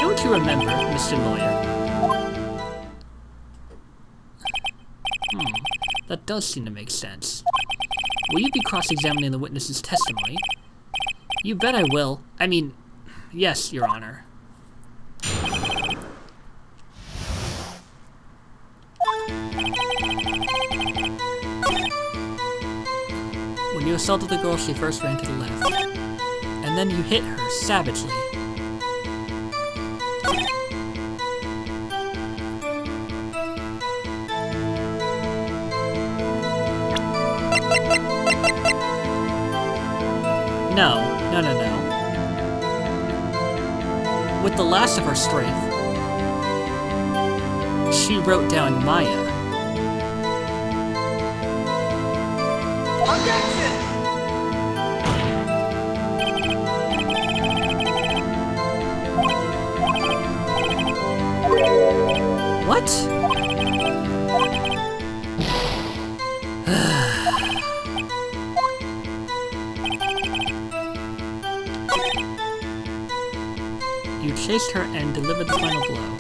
Don't you remember, Mr. Lawyer? That does seem to make sense. Will you be cross-examining the witness's testimony? You bet I will. I mean, yes, Your Honor. When you assaulted the girl, she first ran to the left. And then you hit her savagely. No. With the last of her strength, she wrote down Maya. Objection! What? You chased her and delivered the final blow.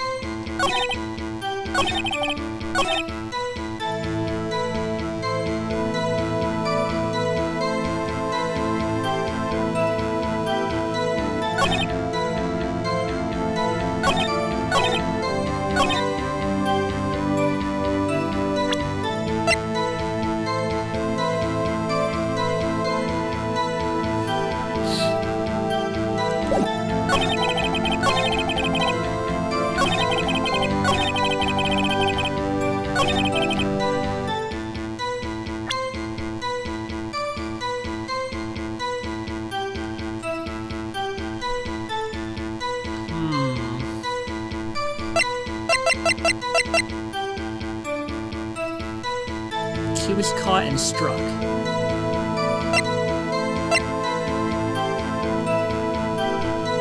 She was caught and struck.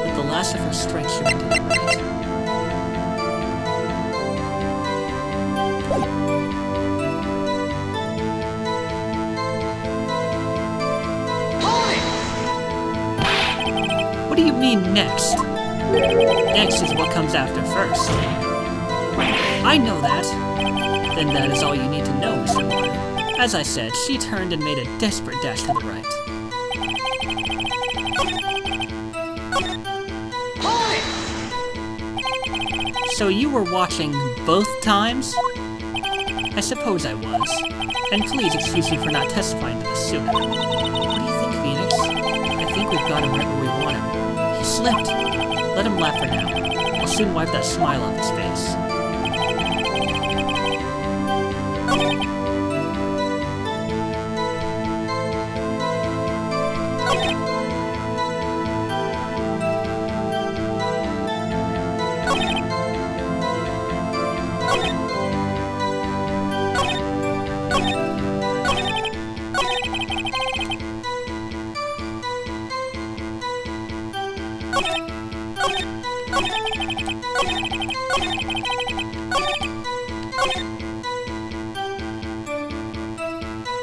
With the last of her strength, she went to the right. What do you mean, next? Next is what comes after first. I know that. Then that is all you need to know, Mr. Moore. As I said, she turned and made a desperate dash to the right. So you were watching both times? I suppose I was. And please excuse me for not testifying to this sooner. What do you think, Phoenix? I think we've got him right where we want him. He slipped. Let him laugh for now. I'll soon wipe that smile off his face.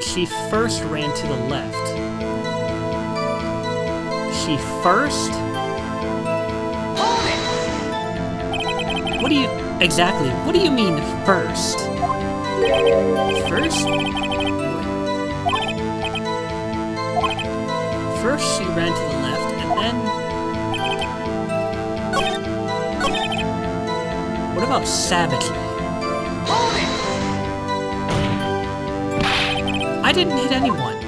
She first ran to the left. She first? What do you... Exactly, what do you mean, first? First? First she ran to the left, and then... What about savagely? I didn't hit anyone.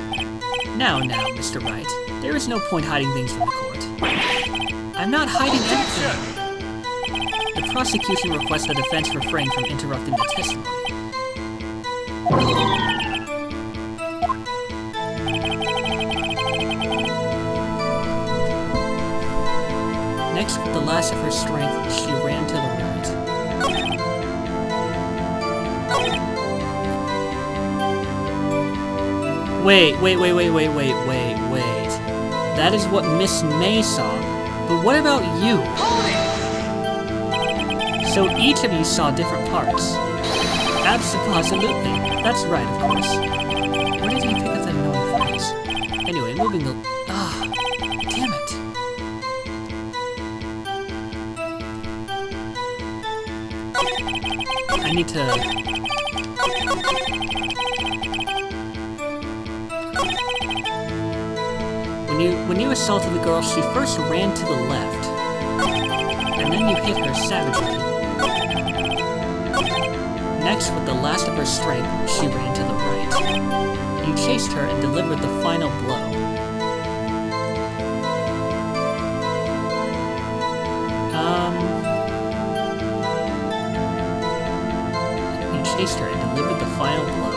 Now, Mr. Wright. There is no point hiding things from the court. I'm not hiding anything. The prosecution requests the defense refrain from interrupting the testimony. Next, with the last of her strength, she ran to the right. Wait. That is what Miss May saw. But what about you? So each of you saw different parts. Absolutely. That's right, of course. Where did you pick up that annoying phrase? Anyway, moving the... damn it. I need to... When you assaulted the girl, she first ran to the left, and then you hit her savagely. Next, with the last of her strength, she ran to the right. You chased her and delivered the final blow. You chased her and delivered the final blow.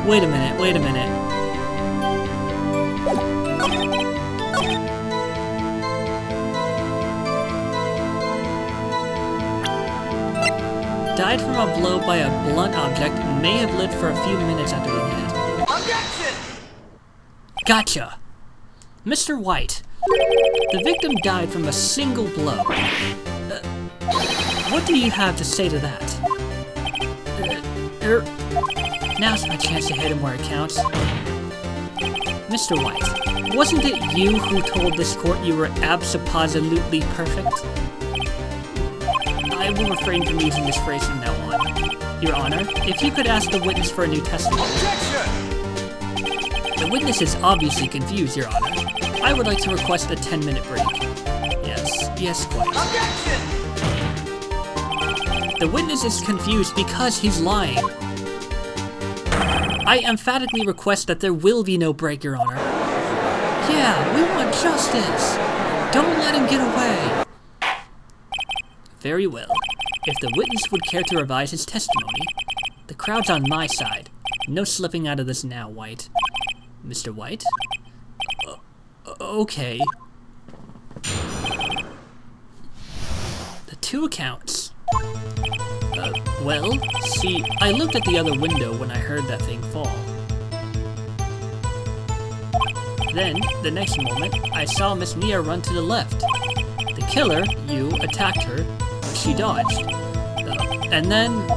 Wait a minute, wait a minute. Died from a blow by a blunt object, may have lived for a few minutes after being hit. Objection! Gotcha! Mr. White, the victim died from a single blow. What do you have to say to that? Now's my chance to hit him where it counts. Mr. White, wasn't it you who told this court you were abso-positively perfect? I will refrain from using this phrase from now on. Your Honor, if you could ask the witness for a new testimony. Objection! The witness is obviously confused, Your Honor. I would like to request a 10-minute break. Yes, quite. Objection! The witness is confused because he's lying. I emphatically request that there will be no break, Your Honor. Yeah, we want justice! Don't let him get away! Very well. If the witness would care to revise his testimony, the crowd's on my side. No slipping out of this now, White. Mr. White? Okay. The two accounts. Well, see, I looked at the other window when I heard that thing fall. Then, the next moment, I saw Miss Mia run to the left. The killer, you, attacked her, but she dodged. And then,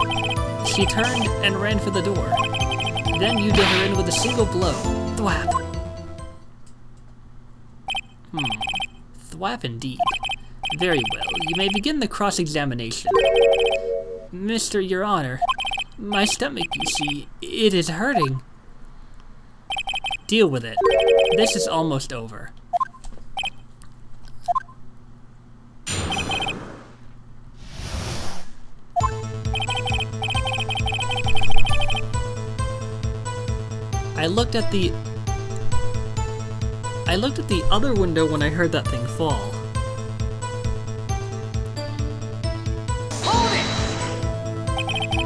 she turned and ran for the door. Then you did her in with a single blow. Thwap. Thwap indeed. Very well, you may begin the cross-examination. Your Honor, my stomach, you see, it is hurting. Deal with it. This is almost over. I looked at the other window when I heard that thing fall.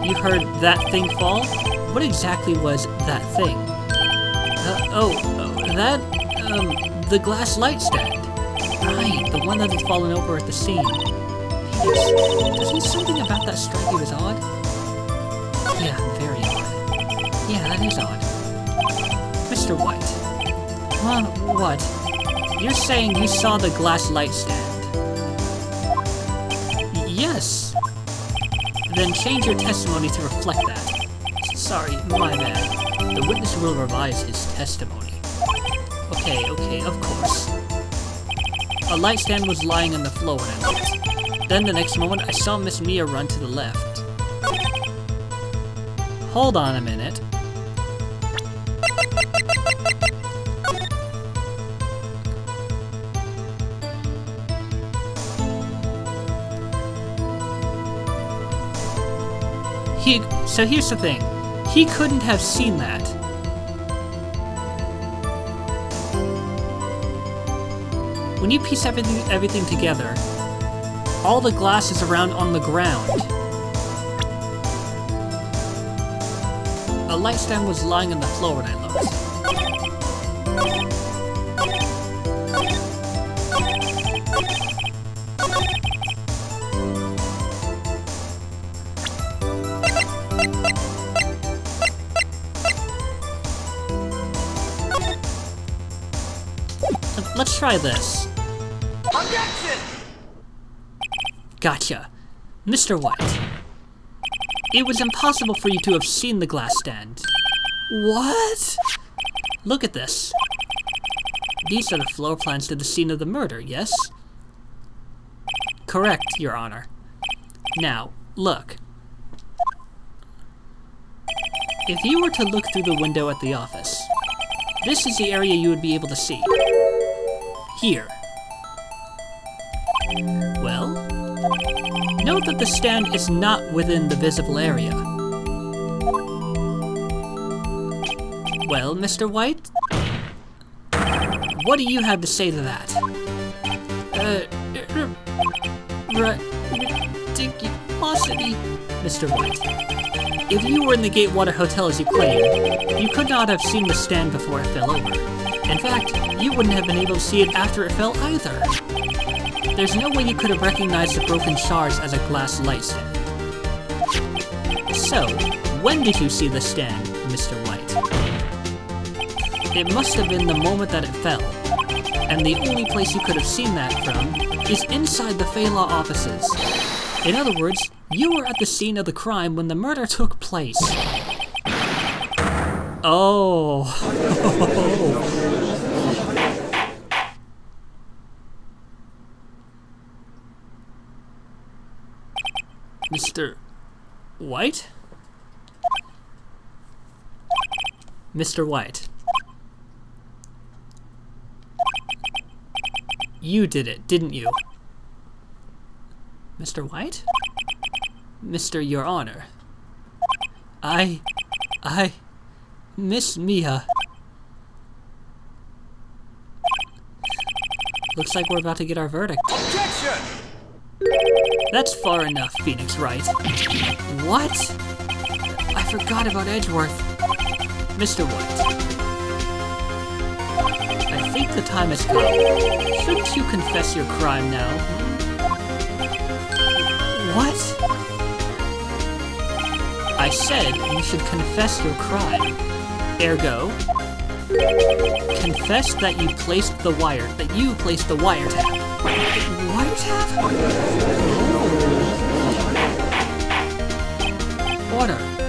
You heard that thing fall? What exactly was that thing? The glass light stand. Right, the one that had fallen over at the scene. Doesn't something about that strike you as odd? Yeah, very odd. Yeah, that is odd. Mr. White. What? You're saying you saw the glass light stand? Yes. Then change your testimony to reflect that. Sorry, my bad. The witness will revise his testimony. Okay, of course. A light stand was lying on the floor when I looked. Then the next moment, I saw Miss Mia run to the left. Hold on a minute. So here's the thing. He couldn't have seen that. When you piece everything together, all the glass is around on the ground. A light stand was lying on the floor when I looked. let's try this. Objection! Gotcha. Mr. White. It was impossible for you to have seen the glass stand. What? Look at this. These are the floor plans to the scene of the murder, yes? Correct, Your Honor. Now, look. If you were to look through the window at the office, this is the area you would be able to see. Here. Well, note that the stand is not within the visible area. Well, Mr. White? What do you have to say to that? Ridiculosity, Mr. White. If you were in the Gatewater Hotel as you claim, you could not have seen the stand before it fell over. In fact, you wouldn't have been able to see it after it fell either. There's no way you could have recognized the broken shards as a glass light stand. So, when did you see the stand, Mr. White? It must have been the moment that it fell, and the only place you could have seen that from is inside the Fey Law offices. In other words, you were at the scene of the crime when the murder took place. Oh. Mr. White? Mr. White. You did it, didn't you? Mr. White? Mr. Your Honor. Miss Mia. Looks like we're about to get our verdict. Objection! That's far enough, Phoenix Wright. What? I forgot about Edgeworth. Mr. White. I think the time has come. Shouldn't you confess your crime now? What? I said you should confess your crime. Ergo, confess that you placed the wiretap. Wiretap?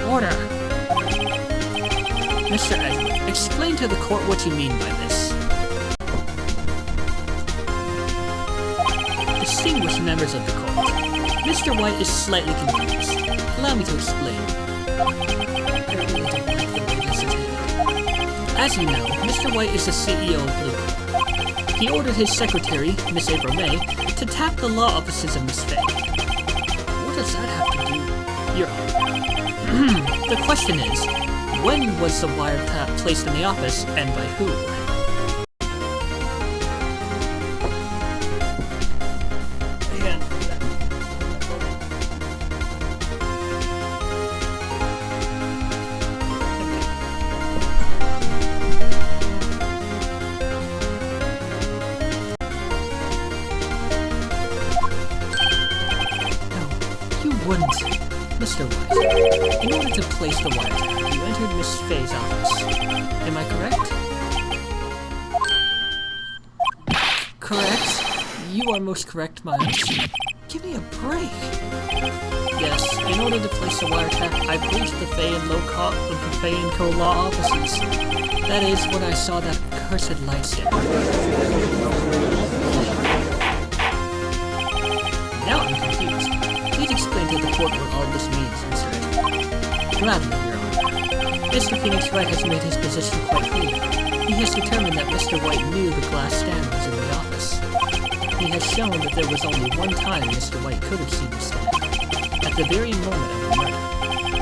Order. Mr. Edgeworth, explain to the court what you mean by this. Distinguished members of the court, Mr. White is slightly confused. Allow me to explain. I really don't like the way this is handled. As you know, Mr. White is the CEO of Blue Corp. He ordered his secretary, Miss April May, to tap the law offices of Miss Fay. What does that have to do? Your Honor. The question is, when was the wiretap placed in the office, and by who? Mr. White, in order to place the wiretap, you entered Miss Fay's office. Am I correct? Correct? You are most correct, Miles. Give me a break. Yes, in order to place the wiretap, I breached the Fay and Co law offices. That is when I saw that cursed light stand. Now I'm confused. Please explain to the court what all this means, Mr. Edgeworth. Gladly, Your Honor. Mr. Phoenix Wright has made his position quite clear. He has determined that Mr. White knew the glass stand was in the office. He has shown that there was only one time Mr. White could have seen the stand, at the very moment of the murder.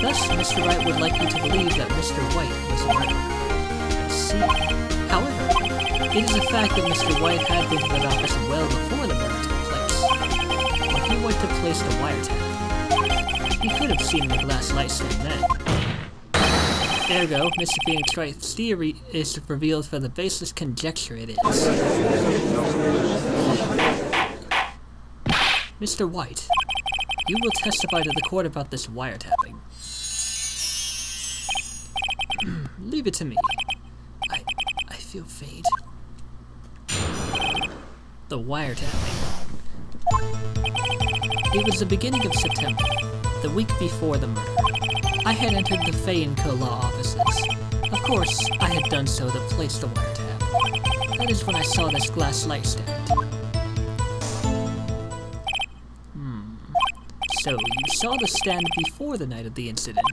Thus, Mr. Wright would like you to believe that Mr. White was the murderer. I see. However, it is a fact that Mr. White had been to that office well before the murder took place. When he went to place the wiretap, he could have seen the glass light stand then. Ergo, Mr. Phoenix Wright's theory is revealed for the baseless conjecture it is. Mr. White, you will testify to the court about this wiretapping. Leave it to me. I feel faint. The wiretapping. It was the beginning of September, the week before the murder. I had entered the Fay & Co. law offices. Of course, I had done so to place the wiretap. That is when I saw this glass light stand. So, you saw the stand before the night of the incident,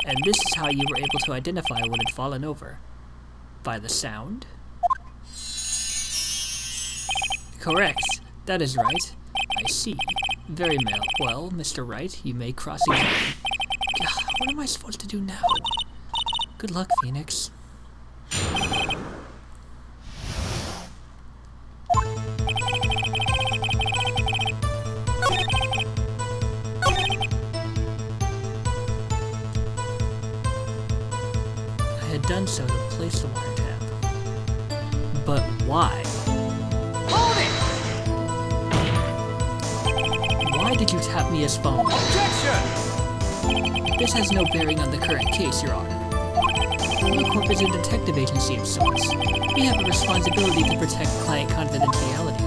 and this is how you were able to identify what had fallen over. By the sound? Correct. That is right. I see. Very well, Mr. Wright, you may cross-examine. What am I supposed to do now? Good luck, Phoenix. I had done so to place the wiretap. But why? Hold it! Why did you tap Mia's phone? Objection! This has no bearing on the current case, Your Honor. Corp is a detective agency of sorts. We have a responsibility to protect client confidentiality.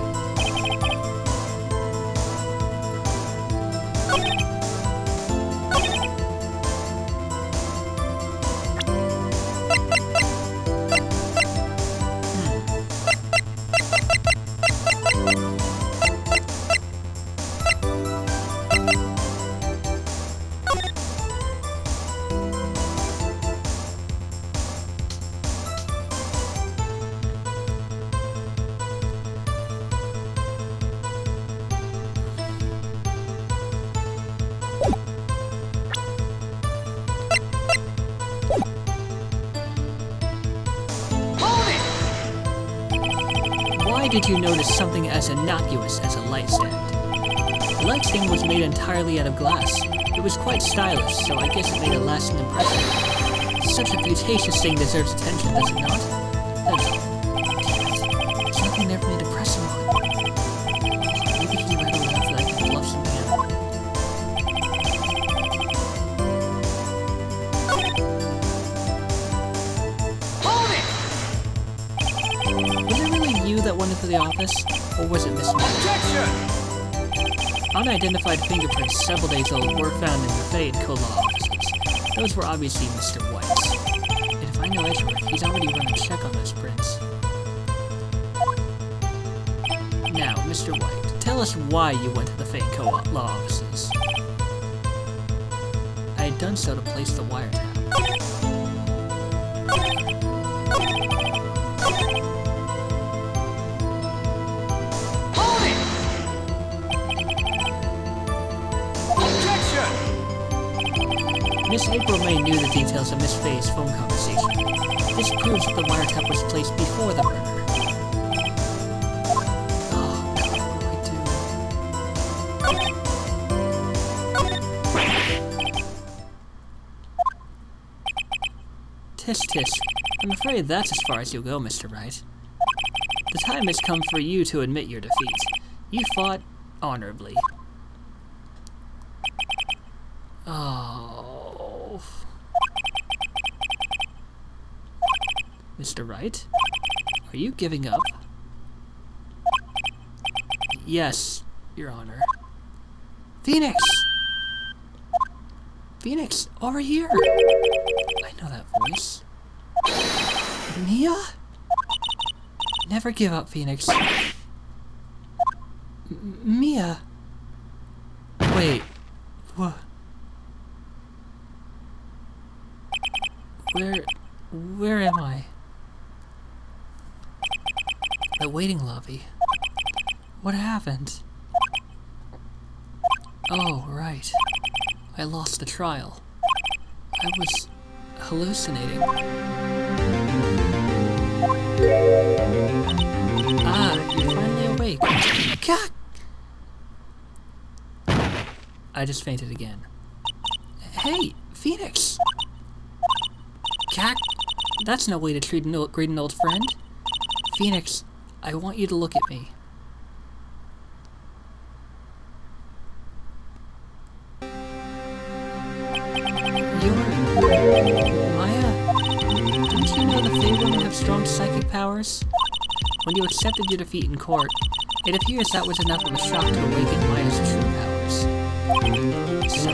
Why did you notice something as innocuous as a light stand? The light stand was made entirely out of glass. It was quite stylish, so I guess it made a lasting impression. Such a beauticious thing deserves attention, does it not? That is all. Damn it. There's nothing there for me to press him on. Maybe he read enough that I can bluff something out. Hold it! Was it really you that went into the office, or was it Miss Miller? Objection! Unidentified fingerprints several days old were found in the Fay & Co. law offices. Those were obviously Mr. White's. And if I know Edgeworth, he's already run a check on those prints. Now, Mr. White, tell us why you went to the Fay & Co. law offices. I had done so to place the wiretap. Hold it! Objection! Miss April May knew the details of Miss Fay's phone conversation. This proves that the wiretap was placed before the murder. Oh, God, what do I do? Tisk tisk. I'm afraid that's as far as you'll go, Mr. Wright. The time has come for you to admit your defeat. You fought honorably. Oh. Mr. Wright? Are you giving up? Yes, Your Honor. Phoenix! Phoenix, over here! I know that voice. Mia? Never give up, Phoenix. Mia? Wait. What? Where am I? The waiting lobby. What happened? Oh, right. I lost the trial. I was hallucinating. Ah, you're finally awake. God! I just fainted again. Hey, Phoenix! Cack, that's no way to greet an old friend. Phoenix, I want you to look at me. Maya? Didn't you know the Fey women have strong psychic powers? When you accepted your defeat in court, It appears that was enough of a shock to awaken Maya's true powers. So,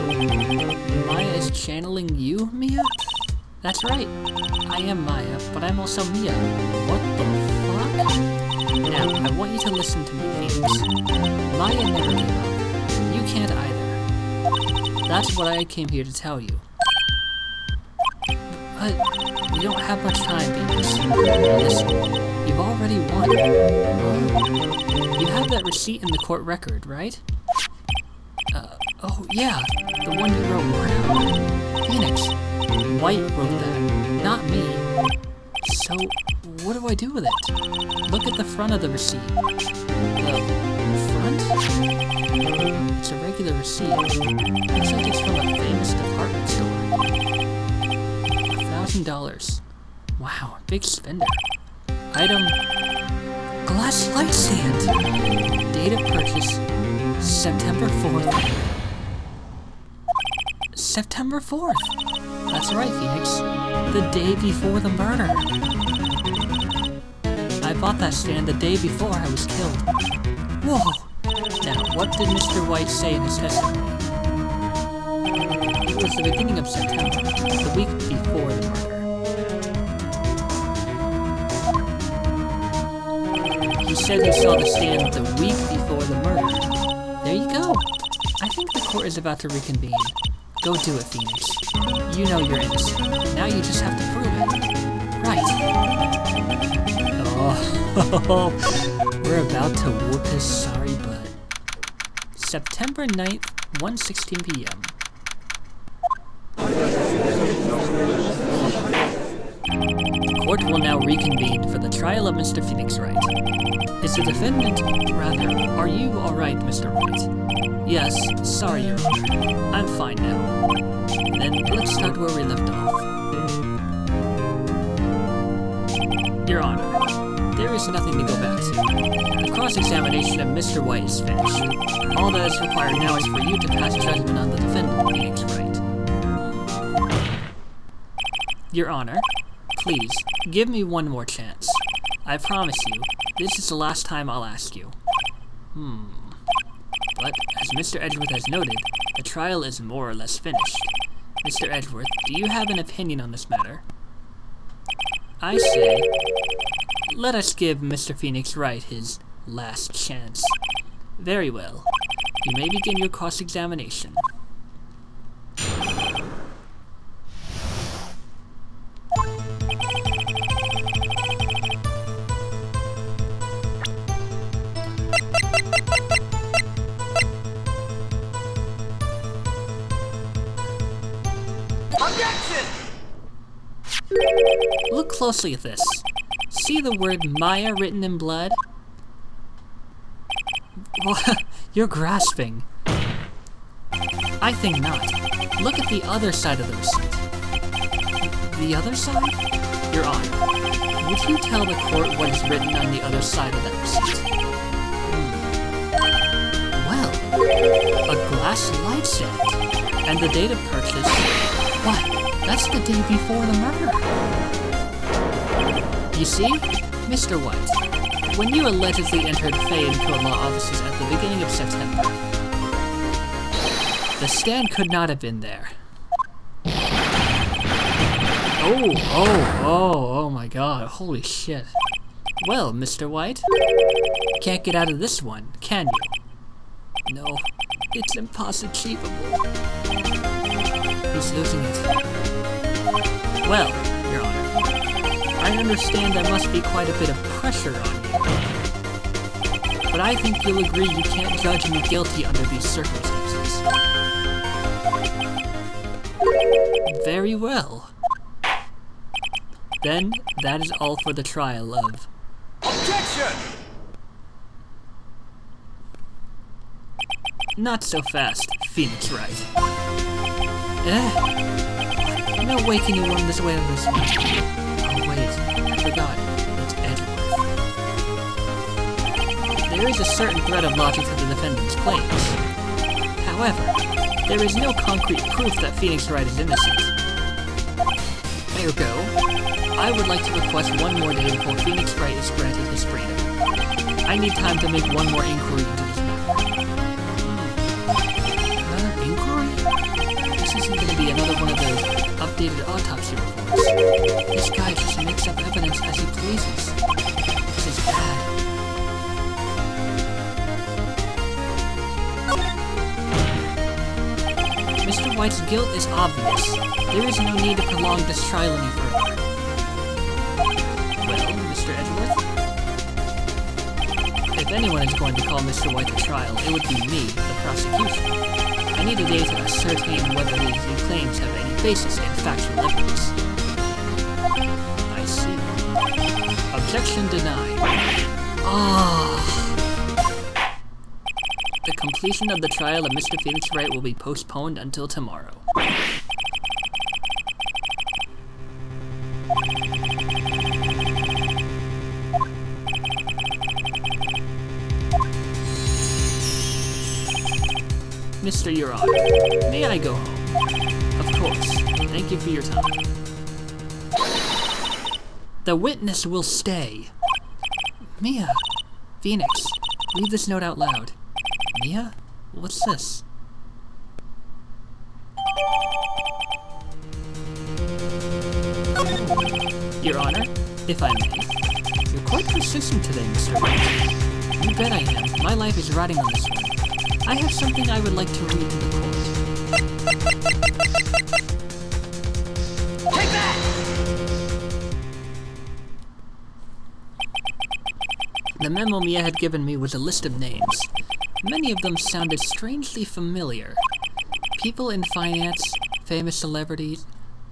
Maya is channeling you, Mia? That's right. I am Maya, but I'm also Mia. What the fuck? Now, I want you to listen to me, Phoenix. Maya never gave up. You can't either. That's what I came here to tell you. But we don't have much time, Phoenix. Listen, you've already won. You have that receipt in the court record, right? Oh yeah, the one you wrote down. Phoenix, Wright wrote that, not me. So, what do I do with it? Look at the front of the receipt. The front? It's a regular receipt. Looks like it's from a famous department store. $1,000. Wow, big spender. Item... glass light stand! Date of purchase... September 4th. September 4th! That's right, Phoenix. The day before the murder. I bought that stand the day before I was killed. Whoa! Now, what did Mr. Wright say in his testimony? It was the beginning of September, the week before the murder. He said he saw the stand the week before the murder. There you go! I think the court is about to reconvene. Go do it, Phoenix. You know you're innocent. Now you just have to prove it. Right. Oh, we're about to whoop his sorry butt. September 9th, 1:16 p.m. The court will now reconvene for the trial of Mr. Phoenix Wright. Is the defendant, rather, are you alright, Mr. Wright? Yes, sorry, Your Honor. I'm fine now. Then let's start where we left off. Your Honor, there is nothing to go back to. The cross-examination of Mr. Wright is finished. All that is required now is for you to pass judgment on the defendant, Phoenix Wright. Your Honor, please, give me one more chance. I promise you, this is the last time I'll ask you. But, as Mr. Edgeworth has noted, the trial is more or less finished. Mr. Edgeworth, do you have an opinion on this matter? I say, let us give Mr. Phoenix Wright his last chance. Very well. You may begin your cross-examination. Objection! Look closely at this. See the word Maya written in blood? You're grasping. I think not. Look at the other side of the receipt. The other side? Your Honor, would you tell the court what is written on the other side of that receipt? Well, a glass light stand. And the date of purchase... What? That's the day before the murder. You see, Mr. White, when you allegedly entered Fay and Co. law offices at the beginning of September, the stand could not have been there. Oh my god, holy shit. Well, Mr. White, can't get out of this one, can you? No, it's impossible. He's losing it. Well, Your Honor, I understand there must be quite a bit of pressure on you. But I think you'll agree you can't judge me guilty under these circumstances. Very well. Then, that is all for the trial of... Objection! Not so fast, Phoenix Wright. No way can you run this way on this one. Oh wait, I forgot. It's Edgeworth. There is a certain thread of logic to the defendant's claims. However, there is no concrete proof that Phoenix Wright is innocent. Ergo, I would like to request one more day before Phoenix Wright is granted his freedom. I need time to make one more inquiry into this matter. Another inquiry? This isn't going to be another one of those updated autopsy reports. This guy just makes up evidence as he pleases. This is bad. Mr. White's guilt is obvious. There is no need to prolong this trial any further. Well, Mr. Edgeworth? If anyone is going to call Mr. White to trial, it would be me, the prosecution. I need a day to ascertain whether these new claims have any basis in factual evidence. I see. Objection denied. The completion of the trial of Mr. Phoenix Wright will be postponed until tomorrow. Mr. Your Honor, may I go home? Of course. Thank you for your time. The witness will stay. Mia. Phoenix, read this note out loud. Mia? What's this? Your Honor, if I may. You're quite persistent today, Mr. Wright. You bet I am. My life is riding on this one. I have something I would like to read to the court. Take that! The memo Mia had given me was a list of names. Many of them sounded strangely familiar. People in finance, famous celebrities.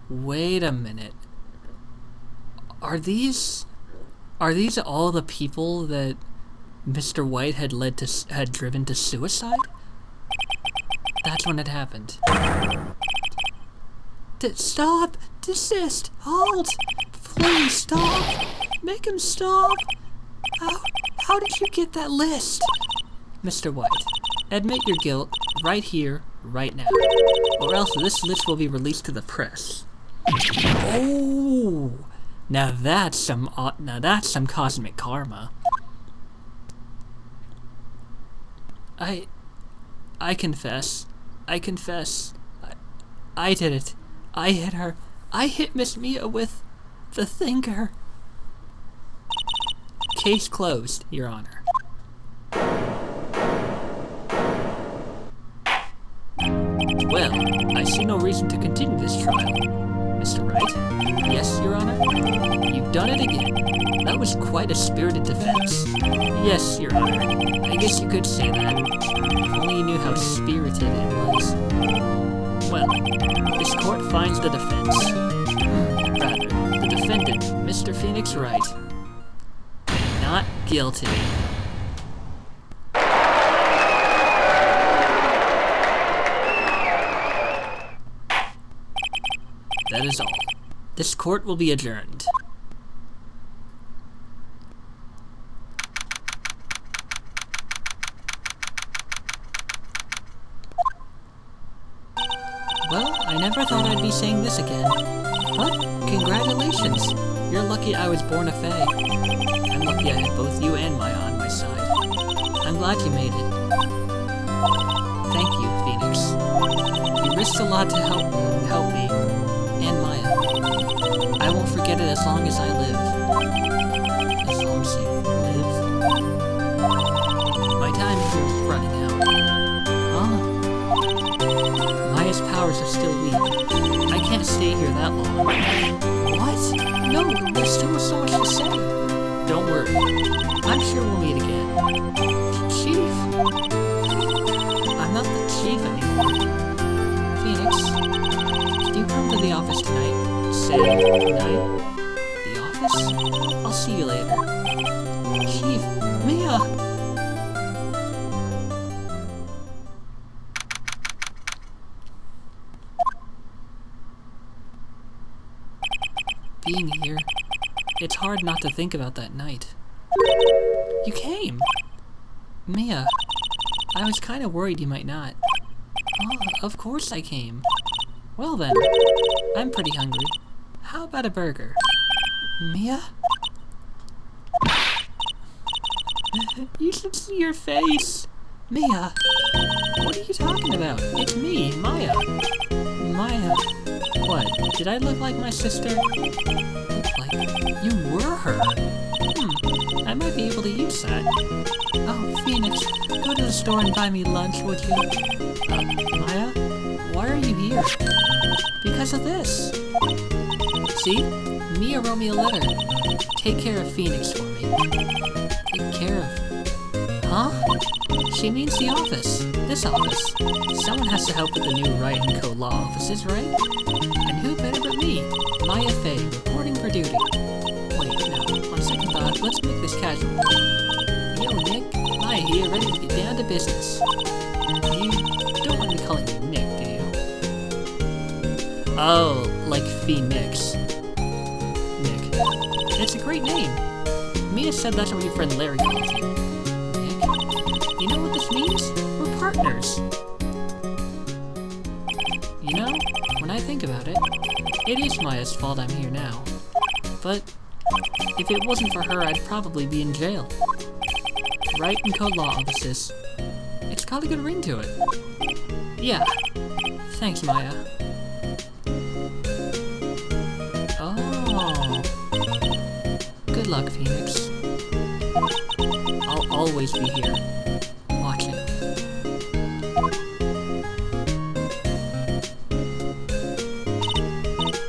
Wait a minute. Are these all the people that Mr. White had driven to suicide? That's when it happened. Stop! Desist! Halt! Please stop! Make him stop! How did you get that list? Mr. White, admit your guilt right here, right now. Or else this list will be released to the press. Oh! Now that's some cosmic karma. I confess. I did it. I hit her. I hit Miss Mia with the thinker. Case closed, Your Honor. Well, I see no reason to continue this trial. Mr. Wright? Yes, Your Honor? You've done it again. That was quite a spirited defense. Yes, Your Honor. I guess you could say that. If only you knew how spirited it was. Well, this court finds the defense. Rather, the defendant, Mr. Phoenix Wright, not guilty. That is all. This court will be adjourned. Well, I never thought I'd be saying this again. But, congratulations. You're lucky I was born a fae. I'm lucky I had both you and Maya on my side. I'm glad you made it. Thank you, Phoenix. You risked a lot to help me. And Maya. I won't forget it as long as I live. As long as you live. My time here is running out. Maya's powers are still weak. I can't stay here that long. What? No, there's still so much to say. Don't worry. I'm sure we'll meet again. Chief? I'm not the chief anymore. Phoenix? Can you come to the office tonight? Say, tonight? The office? I'll see you later. Chief, Mia! Being here, it's hard not to think about that night. You came! Mia, I was kind of worried you might not. Oh, of course I came. Well then, I'm pretty hungry. How about a burger? Mia? You should see your face! Mia! What are you talking about? It's me, Maya! Maya? What, did I look like my sister? Look like you were her? I might be able to use that. Oh, Phoenix, go to the store and buy me lunch, would you? Maya? Why are you here? Because of this. See? Mia wrote me a letter. Take care of Phoenix for me. Take care of... Huh? She means the office. This office. Someone has to help with the new Wright & Co. law offices, right? And who better but me? Maya Fey, reporting for duty. Wait, no. On second thought, let's make this casual. Yo, Nick. Maya here, ready to get down to business. You don't want me calling you Nick, do you? Oh, like Phoenix. Nick. It's a great name. Mia said that's what your friend Larry called you. Nick? You know what this means? We're partners. You know, when I think about it, it is Maya's fault I'm here now. But if it wasn't for her, I'd probably be in jail. Wright & Co. law offices. It's got a good ring to it. Yeah. Thanks, Maya. Oh. Good luck, Phoenix. I'll always be here, watching.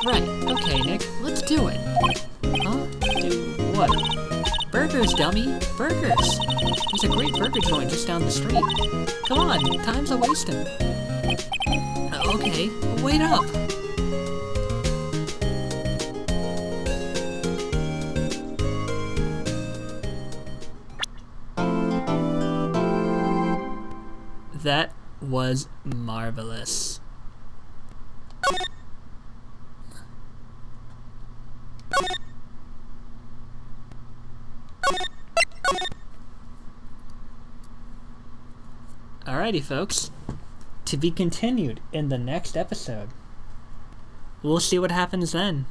Right, okay, Nick, let's do it. Huh? Do what? Burgers, dummy! Burgers! There's a great burger joint just down the street. Come on, time's a wasting. Okay, wait up! That was marvelous. Alrighty, folks. To be continued in the next episode. We'll see what happens then.